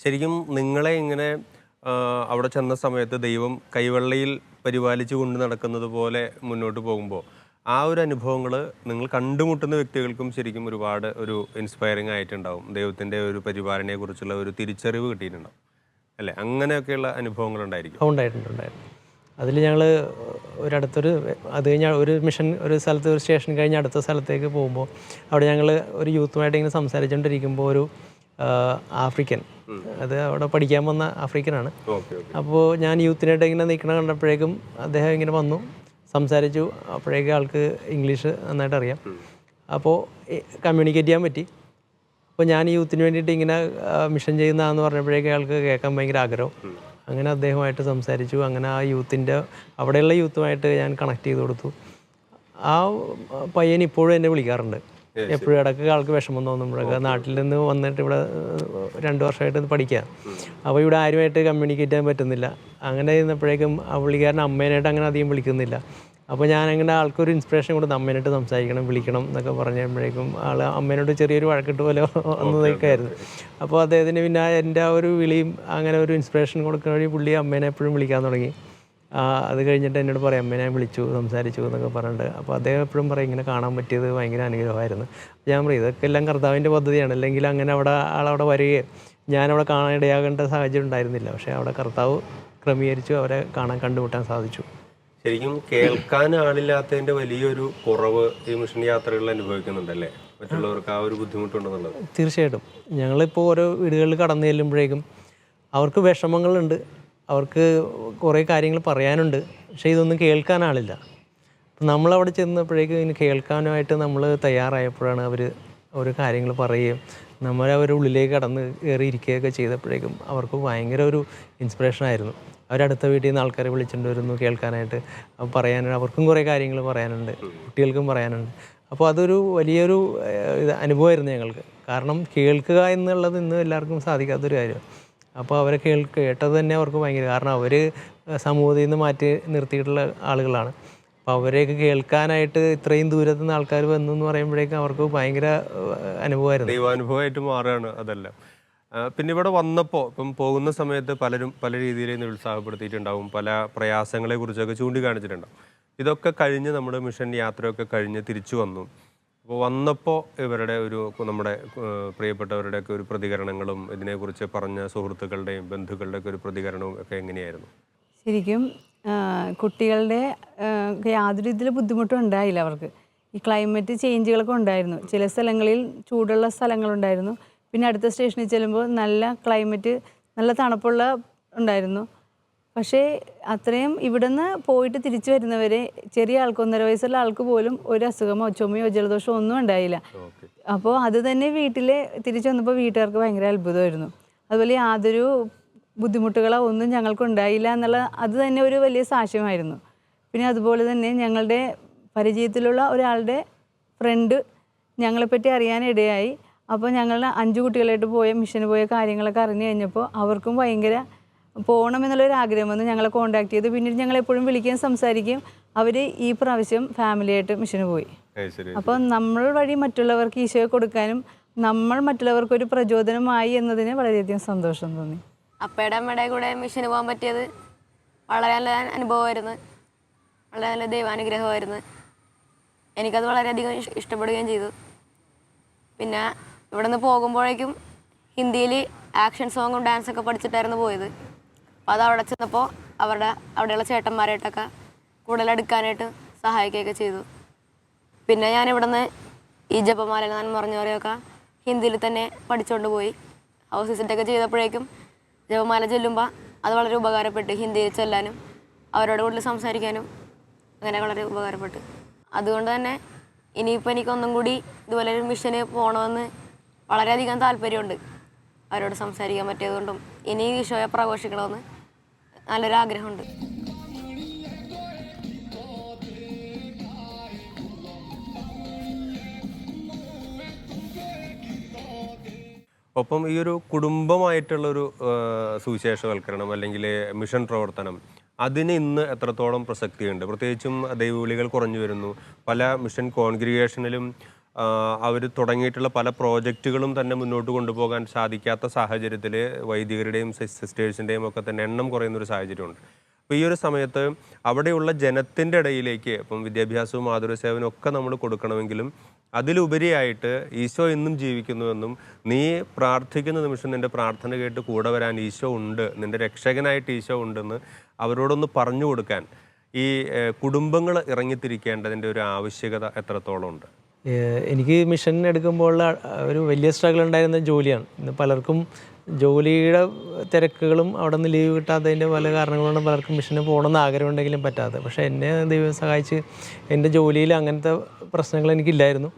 ശരിക്കും നിങ്ങളെ ഇങ്ങനെ അവിടെ ചെന്ന സമയത്ത് ദൈവം കൈവെള്ളയിൽ പരിപാലിച്ചു കൊണ്ട് നടക്കുന്നത് പോലെ മുന്നോട്ട് പോകുമ്പോൾ ആ ഒരു അനുഭവങ്ങൾ നിങ്ങൾ കണ്ടുമുട്ടുന്ന വ്യക്തികൾക്കും ശരിക്കും ഒരുപാട് ഒരു ഇൻസ്പയറിംഗ് ആയിട്ടുണ്ടാവും. ദൈവത്തിൻ്റെ ഒരു പരിപാലനയെക്കുറിച്ചുള്ള ഒരു തിരിച്ചറിവ് കിട്ടിയിട്ടുണ്ടാവും അല്ലേ? അങ്ങനെയൊക്കെയുള്ള അനുഭവങ്ങൾ ഉണ്ടായിട്ടുണ്ട്. അതിൽ ഞങ്ങൾ അത് കഴിഞ്ഞ് ഒരു മിഷൻ ഒരു സ്ഥലത്ത് ഒരു സ്റ്റേഷൻ കഴിഞ്ഞ് അടുത്ത സ്ഥലത്തേക്ക് പോകുമ്പോൾ അവിടെ ഞങ്ങൾ ഒരു യൂത്തുമായിട്ട് ഇങ്ങനെ സംസാരിച്ചുകൊണ്ടിരിക്കുമ്പോൾ ഒരു ആഫ്രിക്കൻ, അത് അവിടെ പഠിക്കാൻ വന്ന ആഫ്രിക്കനാണ്. അപ്പോൾ ഞാൻ യൂത്തിനായിട്ട് ഇങ്ങനെ നിൽക്കണ കണ്ടപ്പോഴേക്കും അദ്ദേഹം ഇങ്ങനെ വന്നു സംസാരിച്ചു. അപ്പോഴേക്കും ആൾക്ക് ഇംഗ്ലീഷ് നന്നായിട്ട് അറിയാം. അപ്പോൾ കമ്മ്യൂണിക്കേറ്റ് ചെയ്യാൻ പറ്റി. അപ്പോൾ ഞാൻ യൂത്തിന് വേണ്ടിയിട്ട് ഇങ്ങനെ മിഷൻ ചെയ്യുന്നതാണെന്ന് പറഞ്ഞപ്പോഴേക്കും ആൾക്ക് കേൾക്കാൻ ഭയങ്കര ആഗ്രഹം. അങ്ങനെ അദ്ദേഹമായിട്ട് സംസാരിച്ചു. അങ്ങനെ ആ യൂത്തിൻ്റെ അവിടെയുള്ള യൂത്തുമായിട്ട് ഞാൻ കണക്ട് ചെയ്ത് കൊടുത്തു. ആ പയ്യൻ ഇപ്പോഴും എന്നെ വിളിക്കാറുണ്ട്. എപ്പോഴും ഇടയ്ക്ക് ആൾക്ക് വിഷമം തോന്നുമ്പോഴൊക്കെ നാട്ടിൽ നിന്ന് വന്നിട്ട് ഇവിടെ 2 വർഷമായിട്ട് പഠിക്കുക. അപ്പോൾ ഇവിടെ ആരുമായിട്ട് കമ്മ്യൂണിക്കേറ്റ് ചെയ്യാൻ പറ്റുന്നില്ല. അങ്ങനെ ഇരുന്നപ്പോഴേക്കും ആ പുള്ളിക്കാരൻ അമ്മേനായിട്ട് അങ്ങനെ അധികം വിളിക്കുന്നില്ല. അപ്പോൾ ഞാൻ അങ്ങനെ ആൾക്കൊരു ഇൻസ്പിറേഷൻ കൊടുത്ത് അമ്മേനായിട്ട് സംസാരിക്കണം, വിളിക്കണം എന്നൊക്കെ പറഞ്ഞപ്പോഴേക്കും ആൾ അമ്മേനോട് ചെറിയൊരു വഴക്കിട്ട് പോലെ വന്നതൊക്കെ ആയിരുന്നു. അപ്പോൾ അദ്ദേഹത്തിന് പിന്നെ എൻ്റെ ആ ഒരു വിളിയും അങ്ങനെ ഒരു ഇൻസ്പിറേഷൻ കൊടുക്കുന്ന വഴി പുള്ളി അമ്മേനെ എപ്പോഴും വിളിക്കാൻ തുടങ്ങി. അത് കഴിഞ്ഞിട്ട് എന്നോട് പറയും അമ്മേനെ വിളിച്ചു സംസാരിച്ചു എന്നൊക്കെ പറഞ്ഞിട്ട്. അപ്പോൾ അദ്ദേഹം എപ്പോഴും പറയും ഇങ്ങനെ കാണാൻ പറ്റിയത് ഭയങ്കര അനുഗ്രഹമായിരുന്നു. ഞാൻ പറയും ഇതൊക്കെ എല്ലാം കർത്താവിൻ്റെ പദ്ധതിയാണ്, അല്ലെങ്കിൽ അങ്ങനെ ആളവിടെ വരികയും ഞാനവിടെ കാണാനിടയാകേണ്ട സാഹചര്യം ഉണ്ടായിരുന്നില്ല. പക്ഷേ അവിടെ കർത്താവ് ക്രമീകരിച്ചു, അവരെ കണ്ടുമുട്ടാൻ സാധിച്ചു. ശരിക്കും കേൾക്കാൻ ആളില്ലാത്തതിൻ്റെ വലിയൊരു കുറവ് ഈ മിഷൻ യാത്രകളിൽ അനുഭവിക്കുന്നുണ്ടല്ലേ? മറ്റുള്ളവർക്ക് ആ ഒരു ബുദ്ധിമുട്ടുണ്ടെന്നുള്ളത്. തീർച്ചയായിട്ടും. ഞങ്ങളിപ്പോൾ ഓരോ വീടുകളിൽ കടന്നു ചെല്ലുമ്പോഴേക്കും അവർക്ക് വിഷമങ്ങളുണ്ട്, അവർക്ക് കുറേ കാര്യങ്ങൾ പറയാനുണ്ട്. പക്ഷേ ഇതൊന്നും കേൾക്കാനാളില്ല. അപ്പം നമ്മളവിടെ ചെന്നപ്പോഴേക്കും ഇതിന് കേൾക്കാനായിട്ട് നമ്മൾ തയ്യാറായപ്പോഴാണ് അവർ ഓരോ കാര്യങ്ങൾ പറയുകയും അവരുടെ ഉള്ളിലേക്ക് കടന്ന് കയറിയിരിക്കുകയൊക്കെ ചെയ്തപ്പോഴേക്കും അവർക്ക് ഭയങ്കര ഒരു ഇൻസ്പിറേഷനായിരുന്നു. അവരടുത്ത വീട്ടിൽ നിന്ന് ആൾക്കാരെ വിളിച്ചുകൊണ്ട് വരുന്നു കേൾക്കാനായിട്ട്. പറയാനായിട്ട് അവർക്കും കുറേ കാര്യങ്ങൾ പറയാനുണ്ട്, കുട്ടികൾക്കും പറയാനുണ്ട്. അപ്പോൾ അതൊരു വലിയൊരു അനുഭവമായിരുന്നു ഞങ്ങൾക്ക്. കാരണം കേൾക്കുക എന്നുള്ളത് ഇന്ന് എല്ലാവർക്കും സാധിക്കാത്തൊരു കാര്യമാണ്. അപ്പോൾ അവരെ കേട്ടത് തന്നെ അവർക്ക് ഭയങ്കര, കാരണം അവർ സമൂഹത്തിൽ നിന്ന് മാറ്റി നിർത്തിയിട്ടുള്ള ആളുകളാണ്. അപ്പോൾ അവരെയൊക്കെ കേൾക്കാനായിട്ട് ഇത്രയും ദൂരത്തു നിന്ന് ആൾക്കാർ വന്നു എന്ന് പറയുമ്പോഴേക്കും അവർക്ക് ഭയങ്കര അനുഭവമായിരുന്നു, ദൈവാനുഭവമായിട്ട് മാറുകയാണ് അതെല്ലാം. പിന്നെ ഇവിടെ വന്നപ്പോൾ ഇപ്പം പോകുന്ന സമയത്ത് പലരും പല രീതിയിൽ നിരുത്സാഹപ്പെടുത്തിയിട്ടുണ്ടാവും, പല പ്രയാസങ്ങളെ കുറിച്ചൊക്കെ ചൂണ്ടിക്കാണിച്ചിട്ടുണ്ടാവും. ഇതൊക്കെ കഴിഞ്ഞ് നമ്മുടെ മിഷൻ യാത്രയൊക്കെ കഴിഞ്ഞ് തിരിച്ചു വന്നു. അപ്പോൾ വന്നപ്പോൾ ഇവരുടെ ഒരു നമ്മുടെ പ്രിയപ്പെട്ടവരുടെയൊക്കെ ഒരു പ്രതികരണങ്ങളും ഇതിനെക്കുറിച്ച് പറഞ്ഞ സുഹൃത്തുക്കളുടെയും ബന്ധുക്കളുടെയൊക്കെ ഒരു പ്രതികരണവും ഒക്കെ എങ്ങനെയായിരുന്നു? ശരിക്കും കുട്ടികളുടെ യാതൊരു രീതിയിൽ ബുദ്ധിമുട്ടും ഉണ്ടായില്ല അവർക്ക്. ഈ ക്ലൈമറ്റ് ചേഞ്ചുകളൊക്കെ ഉണ്ടായിരുന്നു. ചില സ്ഥലങ്ങളിൽ ചൂടുള്ള സ്ഥലങ്ങളുണ്ടായിരുന്നു. പിന്നെ അടുത്ത സ്റ്റേഷനിൽ ചെല്ലുമ്പോൾ നല്ല ക്ലൈമറ്റ്, നല്ല തണുപ്പുള്ള ഉണ്ടായിരുന്നു. പക്ഷേ അത്രയും ഇവിടുന്ന് പോയിട്ട് തിരിച്ചു വരുന്നവരെ ചെറിയ ആൾക്ക് 1.5 വയസ്സുള്ള ആൾക്ക് പോലും ഒരു അസുഖമോ ചുമയോ ജലദോഷമോ ഒന്നും ഉണ്ടായില്ല. അപ്പോൾ അത് തന്നെ വീട്ടിൽ തിരിച്ചു വന്നപ്പോൾ വീട്ടുകാർക്ക് ഭയങ്കര അത്ഭുതമായിരുന്നു. അതുപോലെ യാതൊരു ബുദ്ധിമുട്ടുകളോ ഒന്നും ഞങ്ങൾക്ക് ഉണ്ടായില്ല എന്നുള്ള അത് തന്നെ ഒരു വലിയ സാക്ഷ്യമായിരുന്നു. പിന്നെ അതുപോലെ തന്നെ ഞങ്ങളുടെ പരിചയത്തിലുള്ള ഒരാളുടെ ഫ്രണ്ട് ഞങ്ങളെപ്പറ്റി അറിയാനിടയായി. അപ്പോൾ ഞങ്ങൾ 5 കുട്ടികളായിട്ട് മിഷന് പോയ കാര്യങ്ങളൊക്കെ അറിഞ്ഞു കഴിഞ്ഞപ്പോൾ അവർക്കും ഭയങ്കര പോകണമെന്നുള്ളൊരു ആഗ്രഹം വന്ന് ഞങ്ങളെ കോൺടാക്ട് ചെയ്തു. പിന്നീട് ഞങ്ങൾ എപ്പോഴും വിളിക്കുകയും സംസാരിക്കുകയും അവർ ഈ പ്രാവശ്യം ഫാമിലിയായിട്ട് മിഷന് പോയി. അപ്പോൾ നമ്മൾ വഴി മറ്റുള്ളവർക്ക് ഈശോയെ കൊടുക്കാനും നമ്മൾ മറ്റുള്ളവർക്കൊരു പ്രചോദനമായി എന്നതിന് വളരെയധികം സന്തോഷം തോന്നി. അപ്പയുടെ അമ്മയുടെ കൂടെ മിഷന് പോകാൻ പറ്റിയത് വളരെ നല്ല അനുഭവമായിരുന്നു, വളരെ നല്ല ദൈവാനുഗ്രഹമായിരുന്നു. എനിക്കത് വളരെയധികം ഇഷ്ടപ്പെടുകയും ചെയ്തു. പിന്നെ ഇവിടെ നിന്ന് പോകുമ്പോഴേക്കും ഹിന്ദിയിൽ ആക്ഷൻ സോങ്ങും ഡാൻസൊക്കെ പഠിച്ചിട്ടായിരുന്നു പോയത്. അപ്പോൾ അത് അവിടെ ചെന്നപ്പോൾ അവിടെയുള്ള ചേട്ടന്മാരായിട്ടൊക്കെ കൂടുതലെടുക്കാനായിട്ട് സഹായിക്കുകയൊക്കെ ചെയ്തു. പിന്നെ ഞാനിവിടെ നിന്ന് ഈ ജപമാല എന്ന് പറഞ്ഞവരെയൊക്കെ ഹിന്ദിയിൽ തന്നെ പഠിച്ചുകൊണ്ട് പോയി. ഹൗസ് വിസിറ്റൊക്കെ ചെയ്തപ്പോഴേക്കും ജപമാല ചൊല്ലുമ്പോൾ അത് വളരെ ഉപകാരപ്പെട്ടു. ഹിന്ദിയിൽ ചൊല്ലാനും അവരോട് കൂടുതൽ സംസാരിക്കാനും അങ്ങനെ വളരെ ഉപകാരപ്പെട്ടു. അതുകൊണ്ട് തന്നെ ഇനിയിപ്പോൾ എനിക്കൊന്നും കൂടി ഇതുപോലെ ഒരു മിഷന് പോകണമെന്ന് വളരെയധികം താല്പര്യമുണ്ട്. അവരോട് സംസാരിക്കാൻ പറ്റിയതുകൊണ്ടും ഇനി ഈശോയെ പ്രഘോഷിക്കണമെന്ന് നല്ലൊരു ആഗ്രഹമുണ്ട്. ഒപ്പം ഈ ഒരു കുടുംബമായിട്ടുള്ളൊരു സുവിശേഷവൽക്കരണം അല്ലെങ്കിൽ മിഷൻ പ്രവർത്തനം അതിന് ഇന്ന് എത്രത്തോളം പ്രസക്തിയുണ്ട്? പ്രത്യേകിച്ചും ദൈവവിളികൾ കുറഞ്ഞു വരുന്നു. പല മിഷൻ കോൺഗ്രിഗേഷനിലും അവർ തുടങ്ങിയിട്ടുള്ള പല പ്രോജക്റ്റുകളും തന്നെ മുന്നോട്ട് കൊണ്ടുപോകാൻ സാധിക്കാത്ത സാഹചര്യത്തിൽ വൈദികരുടെയും സിസ്റ്റേഴ്സിൻ്റെയും ഒക്കെ തന്നെ എണ്ണം കുറയുന്നൊരു സാഹചര്യമുണ്ട്. അപ്പോൾ ഈ ഒരു സമയത്ത് അവിടെയുള്ള ജനത്തിൻ്റെ ഇടയിലേക്ക് ഇപ്പം വിദ്യാഭ്യാസവും മാതൃസേവനവും ഒക്കെ നമ്മൾ കൊടുക്കണമെങ്കിലും അതിലുപരിയായിട്ട് ഈശോ ഇന്നും ജീവിക്കുന്നുവെന്നും നീ പ്രാർത്ഥിക്കുന്ന നിമിഷം നിൻ്റെ പ്രാർത്ഥന കേട്ട് കൂടെ വരാൻ ഈശോ ഉണ്ട്, നിൻ്റെ രക്ഷകനായിട്ട് ഈശോ ഉണ്ടെന്ന് അവരോടൊന്ന് പറഞ്ഞു കൊടുക്കാൻ ഈ കുടുംബങ്ങൾ ഇറങ്ങിത്തിരിക്കേണ്ടതിൻ്റെ ഒരു ആവശ്യകത എത്രത്തോളം ഉണ്ട്? എനിക്ക് മിഷൻ എടുക്കുമ്പോൾ ഒരു വലിയ സ്ട്രഗിൾ ഉണ്ടായിരുന്ന ജോലിയാണ്. ഇന്ന് പലർക്കും ജോലിയുടെ തിരക്കുകളും അവിടെ നിന്ന് ലീവ് കിട്ടാത്തതിൻ്റെ പല കാരണങ്ങളുകൊണ്ട് പലർക്കും മിഷന് പോകണമെന്ന് ആഗ്രഹമുണ്ടെങ്കിലും പറ്റാതെ. പക്ഷേ എന്നെ ദൈവം സഹായിച്ച് എൻ്റെ ജോലിയിൽ അങ്ങനത്തെ പ്രശ്നങ്ങൾ എനിക്കില്ലായിരുന്നു.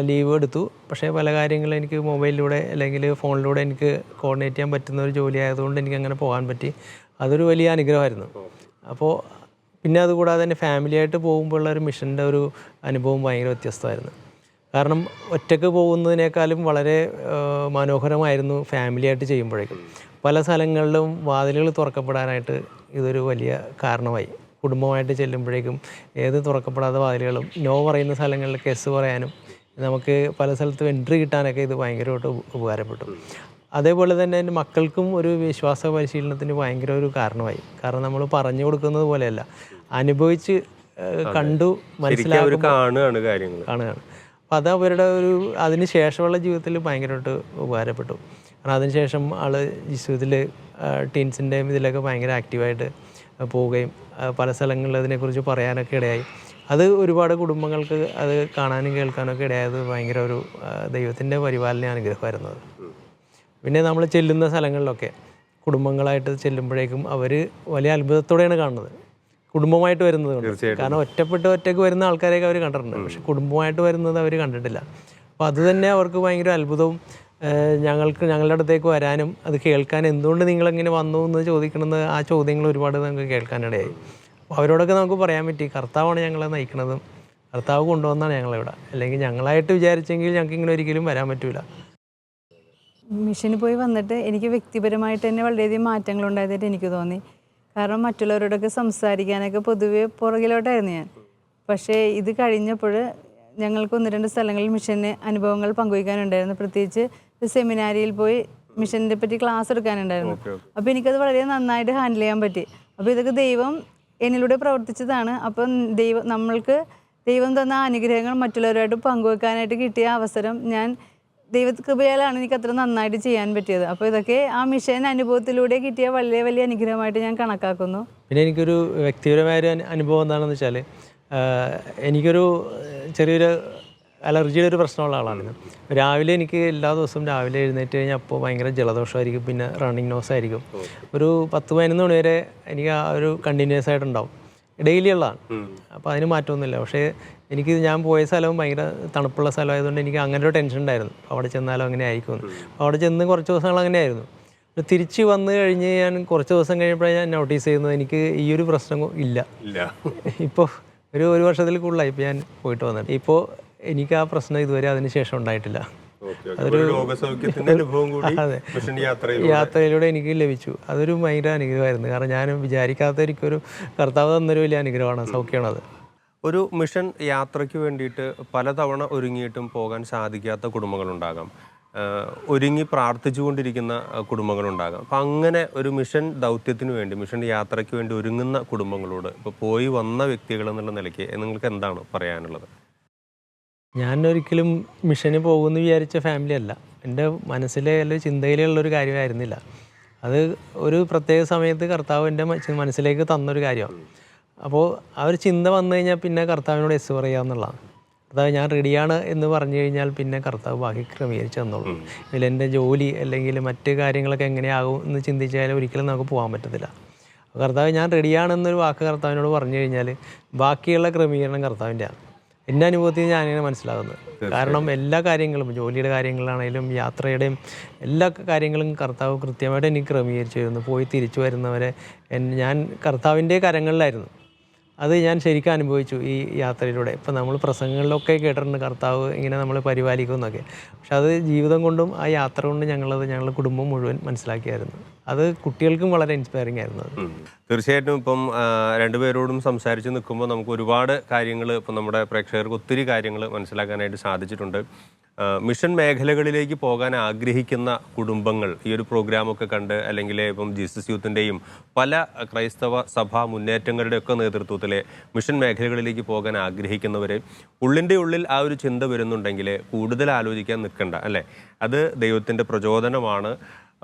ലീവ് എടുത്തു. പക്ഷേ പല കാര്യങ്ങളും എനിക്ക് മൊബൈലിലൂടെ അല്ലെങ്കിൽ ഫോണിലൂടെ എനിക്ക് കോർഡിനേറ്റ് ചെയ്യാൻ പറ്റുന്ന ഒരു ജോലി ആയതുകൊണ്ട് എനിക്ക് അങ്ങനെ പോകാൻ പറ്റി. അതൊരു വലിയ അനുഗ്രഹമായിരുന്നു. അപ്പോൾ പിന്നെ അതുകൂടാതെ തന്നെ ഫാമിലിയായിട്ട് പോകുമ്പോഴുള്ള ഒരു മിഷൻ്റെ ഒരു അനുഭവം ഭയങ്കര വ്യത്യസ്തമായിരുന്നു. കാരണം ഒറ്റയ്ക്ക് പോകുന്നതിനേക്കാളും വളരെ മനോഹരമായിരുന്നു ഫാമിലിയായിട്ട് ചെയ്യുമ്പോഴേക്കും. പല സ്ഥലങ്ങളിലും വാതിലുകൾ തുറക്കപ്പെടാനായിട്ട് ഇതൊരു വലിയ കാരണമായി. കുടുംബമായിട്ട് ചെല്ലുമ്പോഴേക്കും ഏത് തുറക്കപ്പെടാത്ത വാതിലുകളും നോ പറയുന്ന സ്ഥലങ്ങളിലൊക്കെ എസ് പറയാനും നമുക്ക് പല സ്ഥലത്തും എൻട്രി കിട്ടാനൊക്കെ ഇത് ഭയങ്കരമായിട്ട് ഉപകാരപ്പെട്ടു. അതേപോലെ തന്നെ എൻ്റെ മക്കൾക്കും ഒരു വിശ്വാസ പരിശീലനത്തിന് ഭയങ്കര ഒരു കാരണമായി. കാരണം നമ്മൾ പറഞ്ഞു കൊടുക്കുന്നത് പോലെയല്ല, അനുഭവിച്ച് കണ്ടു മനസ്സിലാക്കുക കാണുകയാണ്. അപ്പം അത് അവരുടെ ഒരു അതിന് ശേഷമുള്ള ജീവിതത്തിൽ ഭയങ്കരമായിട്ട് ഉപകാരപ്പെട്ടു. കാരണം അതിനുശേഷം ആൾ ജീവിതത്തിൽ ടീൻസിൻ്റെയും ഇതിലൊക്കെ ഭയങ്കര ആക്റ്റീവായിട്ട് പോവുകയും പല സ്ഥലങ്ങളിൽ അതിനെക്കുറിച്ച് പറയാനൊക്കെ ഇടയായി. അത് ഒരുപാട് കുടുംബങ്ങൾക്ക് അത് കാണാനും കേൾക്കാനൊക്കെ ഇടയായത് ഭയങ്കര ഒരു ദൈവത്തിൻ്റെ പരിപാലന അനുഗ്രഹമായിരുന്നു അത്. പിന്നെ നമ്മൾ ചെല്ലുന്ന സ്ഥലങ്ങളിലൊക്കെ കുടുംബങ്ങളായിട്ട് ചെല്ലുമ്പോഴേക്കും അവർ വലിയ അത്ഭുതത്തോടെയാണ് കാണുന്നത്. കുടുംബമായിട്ട് വരുന്നത് കൊണ്ട്. കാരണം ഒറ്റയ്ക്ക് വരുന്ന ആൾക്കാരെയൊക്കെ അവർ കണ്ടിട്ടുണ്ട്, പക്ഷെ കുടുംബമായിട്ട് വരുന്നത് അവർ കണ്ടിട്ടില്ല. അപ്പോൾ അത് തന്നെ അവർക്ക് ഭയങ്കര അത്ഭുതവും ഞങ്ങളുടെ അടുത്തേക്ക് വരാനും അത് കേൾക്കാൻ എന്തുകൊണ്ട് നിങ്ങളെങ്ങനെ വന്നു എന്ന് ചോദിക്കണമെന്ന് ആ ചോദ്യങ്ങൾ ഒരുപാട് നമുക്ക് കേൾക്കാനിടയായി. അപ്പോൾ അവരോടൊക്കെ നമുക്ക് പറയാൻ പറ്റി, കർത്താവാണ് ഞങ്ങളെ നയിക്കുന്നതും, കർത്താവ് കൊണ്ടുവന്നാണ് ഞങ്ങളിവിടെ. അല്ലെങ്കിൽ ഞങ്ങളായിട്ട് വിചാരിച്ചെങ്കിൽ ഞങ്ങൾക്ക് ഇങ്ങനെ ഒരിക്കലും വരാൻ പറ്റില്ല. മിഷന് പോയി വന്നിട്ട് എനിക്ക് വ്യക്തിപരമായിട്ട് തന്നെ വളരെയധികം മാറ്റങ്ങളുണ്ടായതായിട്ട് എനിക്ക് തോന്നി. കാരണം മറ്റുള്ളവരോടൊക്കെ സംസാരിക്കാനൊക്കെ പൊതുവെ പുറകിലോട്ടായിരുന്നു ഞാൻ. പക്ഷേ ഇത് കഴിഞ്ഞപ്പോൾ ഞങ്ങൾക്ക് 1-2 സ്ഥലങ്ങളിൽ മിഷന് അനുഭവങ്ങൾ പങ്കുവയ്ക്കാനുണ്ടായിരുന്നു. പ്രത്യേകിച്ച് സെമിനാരിയിൽ പോയി മിഷനെ പറ്റി ക്ലാസ് എടുക്കാനുണ്ടായിരുന്നു. അപ്പോൾ എനിക്കത് വളരെ നന്നായിട്ട് ഹാൻഡിൽ ചെയ്യാൻ പറ്റി. അപ്പോൾ ഇതൊക്കെ ദൈവം എന്നിലൂടെ പ്രവർത്തിച്ചതാണ്. അപ്പം നമ്മൾക്ക് ദൈവം തന്ന അനുഗ്രഹങ്ങൾ മറ്റുള്ളവരുമായിട്ട് പങ്കുവെക്കാനായിട്ട് കിട്ടിയ അവസരം ഞാൻ ദൈവകൃപയാലാണ് എനിക്ക് അത്ര നന്നായിട്ട് ചെയ്യാൻ പറ്റിയത്. അപ്പോൾ ഇതൊക്കെ ആ മിഷൻ അനുഭവത്തിലൂടെ കിട്ടിയ വലിയ വലിയ അനുഗ്രഹമായിട്ട് ഞാൻ കണക്കാക്കുന്നു. പിന്നെ എനിക്കൊരു വ്യക്തിപരമായൊരു അനുഭവം എന്താണെന്ന് വെച്ചാൽ, എനിക്കൊരു ചെറിയൊരു അലർജിയുടെ ഒരു പ്രശ്നമുള്ള ആളാണ്. രാവിലെ എനിക്ക് എല്ലാ ദിവസവും രാവിലെ എഴുന്നേറ്റ് കഴിഞ്ഞാൽ അപ്പോൾ ഭയങ്കര ജലദോഷമായിരിക്കും, പിന്നെ റണ്ണിങ് നോസ് ആയിരിക്കും. ഒരു 10-11 മണി വരെ എനിക്ക് ആ ഒരു കണ്ടിന്യൂസ് ആയിട്ടുണ്ടാവും. ഡെയിലി ഉള്ളതാണ്. അപ്പോൾ അതിന് മാറ്റമൊന്നുമില്ല. പക്ഷേ ഞാൻ പോയ സ്ഥലവും ഭയങ്കര തണുപ്പുള്ള സ്ഥലമായതുകൊണ്ട് എനിക്ക് അങ്ങനെ ഒരു ടെൻഷൻ ഉണ്ടായിരുന്നു, അവിടെ ചെന്നാലും അങ്ങനെ ആയിരിക്കും. അവിടെ ചെന്ന് കുറച്ച് ദിവസങ്ങൾ അങ്ങനെയായിരുന്നു. തിരിച്ച് വന്നു കഴിഞ്ഞ് ഞാൻ കുറച്ച് ദിവസം കഴിഞ്ഞപ്പോഴാണ് ഞാൻ നോട്ടീസ് ചെയ്യുന്നത് എനിക്ക് ഈ ഒരു പ്രശ്നം ഇല്ല. ഇപ്പോൾ ഒരു വർഷത്തിൽ കൂടുതലായി ഇപ്പോൾ ഞാൻ പോയിട്ട് വന്നിട്ട്. ഇപ്പോൾ എനിക്ക് ആ പ്രശ്നം ഇതുവരെ അതിന് ശേഷം ഉണ്ടായിട്ടില്ല. അതൊരു യാത്രയിലൂടെ എനിക്ക് ലഭിച്ചു. അതൊരു ഭയങ്കര അനുഗ്രഹമായിരുന്നു. കാരണം ഞാൻ വിചാരിക്കാത്ത എനിക്കൊരു കർത്താവ് തന്നൊരു വലിയ അനുഗ്രഹമാണ്, സൗഖ്യമാണത്. ഒരു മിഷൻ യാത്രയ്ക്ക് വേണ്ടിയിട്ട് പലതവണ ഒരുങ്ങിയിട്ടും പോകാൻ സാധിക്കാത്ത കുടുംബങ്ങളുണ്ടാകാം, ഒരുങ്ങി പ്രാർത്ഥിച്ചുകൊണ്ടിരിക്കുന്ന കുടുംബങ്ങളുണ്ടാകാം. അപ്പം അങ്ങനെ ഒരു മിഷൻ ദൗത്യത്തിന് വേണ്ടി, മിഷൻ യാത്രയ്ക്ക് വേണ്ടി ഒരുങ്ങുന്ന കുടുംബങ്ങളോട് ഇപ്പോൾ പോയി വന്ന വ്യക്തികൾ എന്നുള്ള നിലയ്ക്ക് നിങ്ങൾക്ക് എന്താണ് പറയാനുള്ളത്? ഞാൻ ഒരിക്കലും മിഷന് പോകുമെന്ന് വിചാരിച്ച ഫാമിലി അല്ല. എൻ്റെ മനസ്സിലെ അല്ലെങ്കിൽ ചിന്തയിലുള്ളൊരു കാര്യമായിരുന്നില്ല. അത് ഒരു പ്രത്യേക സമയത്ത് കർത്താവ് എൻ്റെ മനസ്സിലേക്ക് തന്നൊരു കാര്യമാണ്. അപ്പോൾ ആ ഒരു ചിന്ത വന്നു കഴിഞ്ഞാൽ പിന്നെ കർത്താവിനോട് യെസ് പറയുക എന്നുള്ളതാണ്. കർത്താവ് ഞാൻ റെഡിയാണ് എന്ന് പറഞ്ഞു കഴിഞ്ഞാൽ പിന്നെ കർത്താവ് ബാക്കി ക്രമീകരിച്ച് തന്നോളൂ. ഇതിൽ എൻ്റെ ജോലി അല്ലെങ്കിൽ മറ്റ് കാര്യങ്ങളൊക്കെ എങ്ങനെയാകും എന്ന് ചിന്തിച്ചാൽ ഒരിക്കലും നമുക്ക് പോകാൻ പറ്റത്തില്ല. കർത്താവ് ഞാൻ റെഡിയാണെന്നൊരു വാക്ക് കർത്താവിനോട് പറഞ്ഞു കഴിഞ്ഞാൽ ബാക്കിയുള്ള ക്രമീകരണം കർത്താവിൻ്റെയാണ്. എൻ്റെ അനുഭവത്തിൽ ഞാനിങ്ങനെ മനസ്സിലാകുന്നത്. കാരണം എല്ലാ കാര്യങ്ങളും, ജോലിയുടെ കാര്യങ്ങളാണെങ്കിലും യാത്രയുടെയും എല്ലാ കാര്യങ്ങളും കർത്താവ് കൃത്യമായിട്ട് എനിക്ക് ക്രമീകരിച്ചു തരുന്നു. പോയി തിരിച്ചു വരുന്നവരെ ഞാൻ കർത്താവിൻ്റെ കരങ്ങളിലായിരുന്നു. അത് ഞാൻ ശരിക്കും അനുഭവിച്ചു ഈ യാത്രയിലൂടെ. ഇപ്പം നമ്മൾ പ്രസംഗങ്ങളിലൊക്കെ കേട്ടിട്ടുണ്ട് കർത്താവ് ഇങ്ങനെ നമ്മളെ പരിപാലിക്കുമെന്നൊക്കെ. പക്ഷെ അത് ജീവിതം കൊണ്ടും ആ യാത്ര കൊണ്ട് ഞങ്ങളുടെ കുടുംബം മുഴുവൻ മനസ്സിലാക്കിയായിരുന്നു. അത് കുട്ടികൾക്കും വളരെ ഇൻസ്പയറിംഗ് ആയിരുന്നു. തീർച്ചയായിട്ടും ഇപ്പം രണ്ടുപേരോടും സംസാരിച്ച് നിൽക്കുമ്പോൾ നമുക്ക് ഒരുപാട് കാര്യങ്ങൾ, ഇപ്പം നമ്മുടെ പ്രേക്ഷകർക്ക് ഒത്തിരി കാര്യങ്ങൾ മനസ്സിലാക്കാനായിട്ട് സാധിച്ചിട്ടുണ്ട്. മിഷൻ മേഖലകളിലേക്ക് പോകാൻ ആഗ്രഹിക്കുന്ന കുടുംബങ്ങൾ ഈ ഒരു പ്രോഗ്രാമൊക്കെ കണ്ട്, അല്ലെങ്കിൽ ഇപ്പം ജീസസ് യൂത്തിൻ്റെയും പല ക്രൈസ്തവ സഭാ മുന്നേറ്റങ്ങളുടെയൊക്കെ നേതൃത്വത്തിൽ മിഷൻ മേഖലകളിലേക്ക് പോകാൻ ആഗ്രഹിക്കുന്നവർ ഉള്ളിൻ്റെ ഉള്ളിൽ ആ ഒരു ചിന്ത വരുന്നുണ്ടെങ്കിൽ കൂടുതൽ ആലോചിക്കാൻ നിൽക്കണ്ട, അല്ലേ? അത് ദൈവത്തിൻ്റെ പ്രചോദനമാണ്.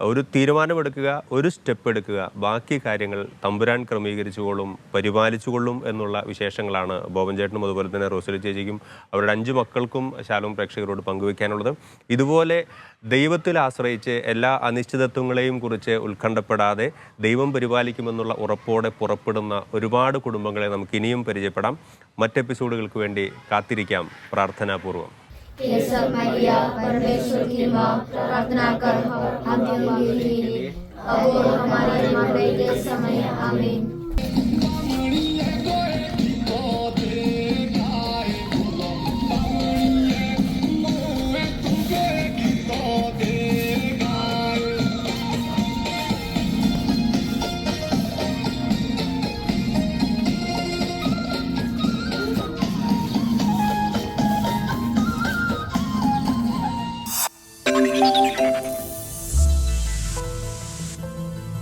ഒരു തീരുമാനമെടുക്കുക, ഒരു സ്റ്റെപ്പ് എടുക്കുക, ബാക്കി കാര്യങ്ങൾ തമ്പുരാൻ ക്രമീകരിച്ചുകൊള്ളും, പരിപാലിച്ചുകൊള്ളും എന്നുള്ള വിശേഷങ്ങളാണ് ബോബൻ ചേട്ടനും അതുപോലെ തന്നെ റോസലി ചേച്ചിക്കും അവരുടെ 5 മക്കൾക്കും ശാലോം പ്രേക്ഷകരോട് പങ്കുവയ്ക്കാനുള്ളത്. ഇതുപോലെ ദൈവത്തിൽ ആശ്രയിച്ച് എല്ലാ അനിശ്ചിതത്വങ്ങളെയും കുറിച്ച് ഉത്കണ്ഠപ്പെടാതെ ദൈവം പരിപാലിക്കുമെന്നുള്ള ഉറപ്പോടെ പുറപ്പെടുന്ന ഒരുപാട് കുടുംബങ്ങളെ നമുക്ക് ഇനിയും പരിചയപ്പെടാം. മറ്റ് എപ്പിസോഡുകൾക്ക് വേണ്ടി കാത്തിരിക്കാം പ്രാർത്ഥനാപൂർവ്വം. ये सब मैया परमेश्वर की माँ, प्रार्थना कर हम के लिए अब और हमारे मरने के समय। आमीन।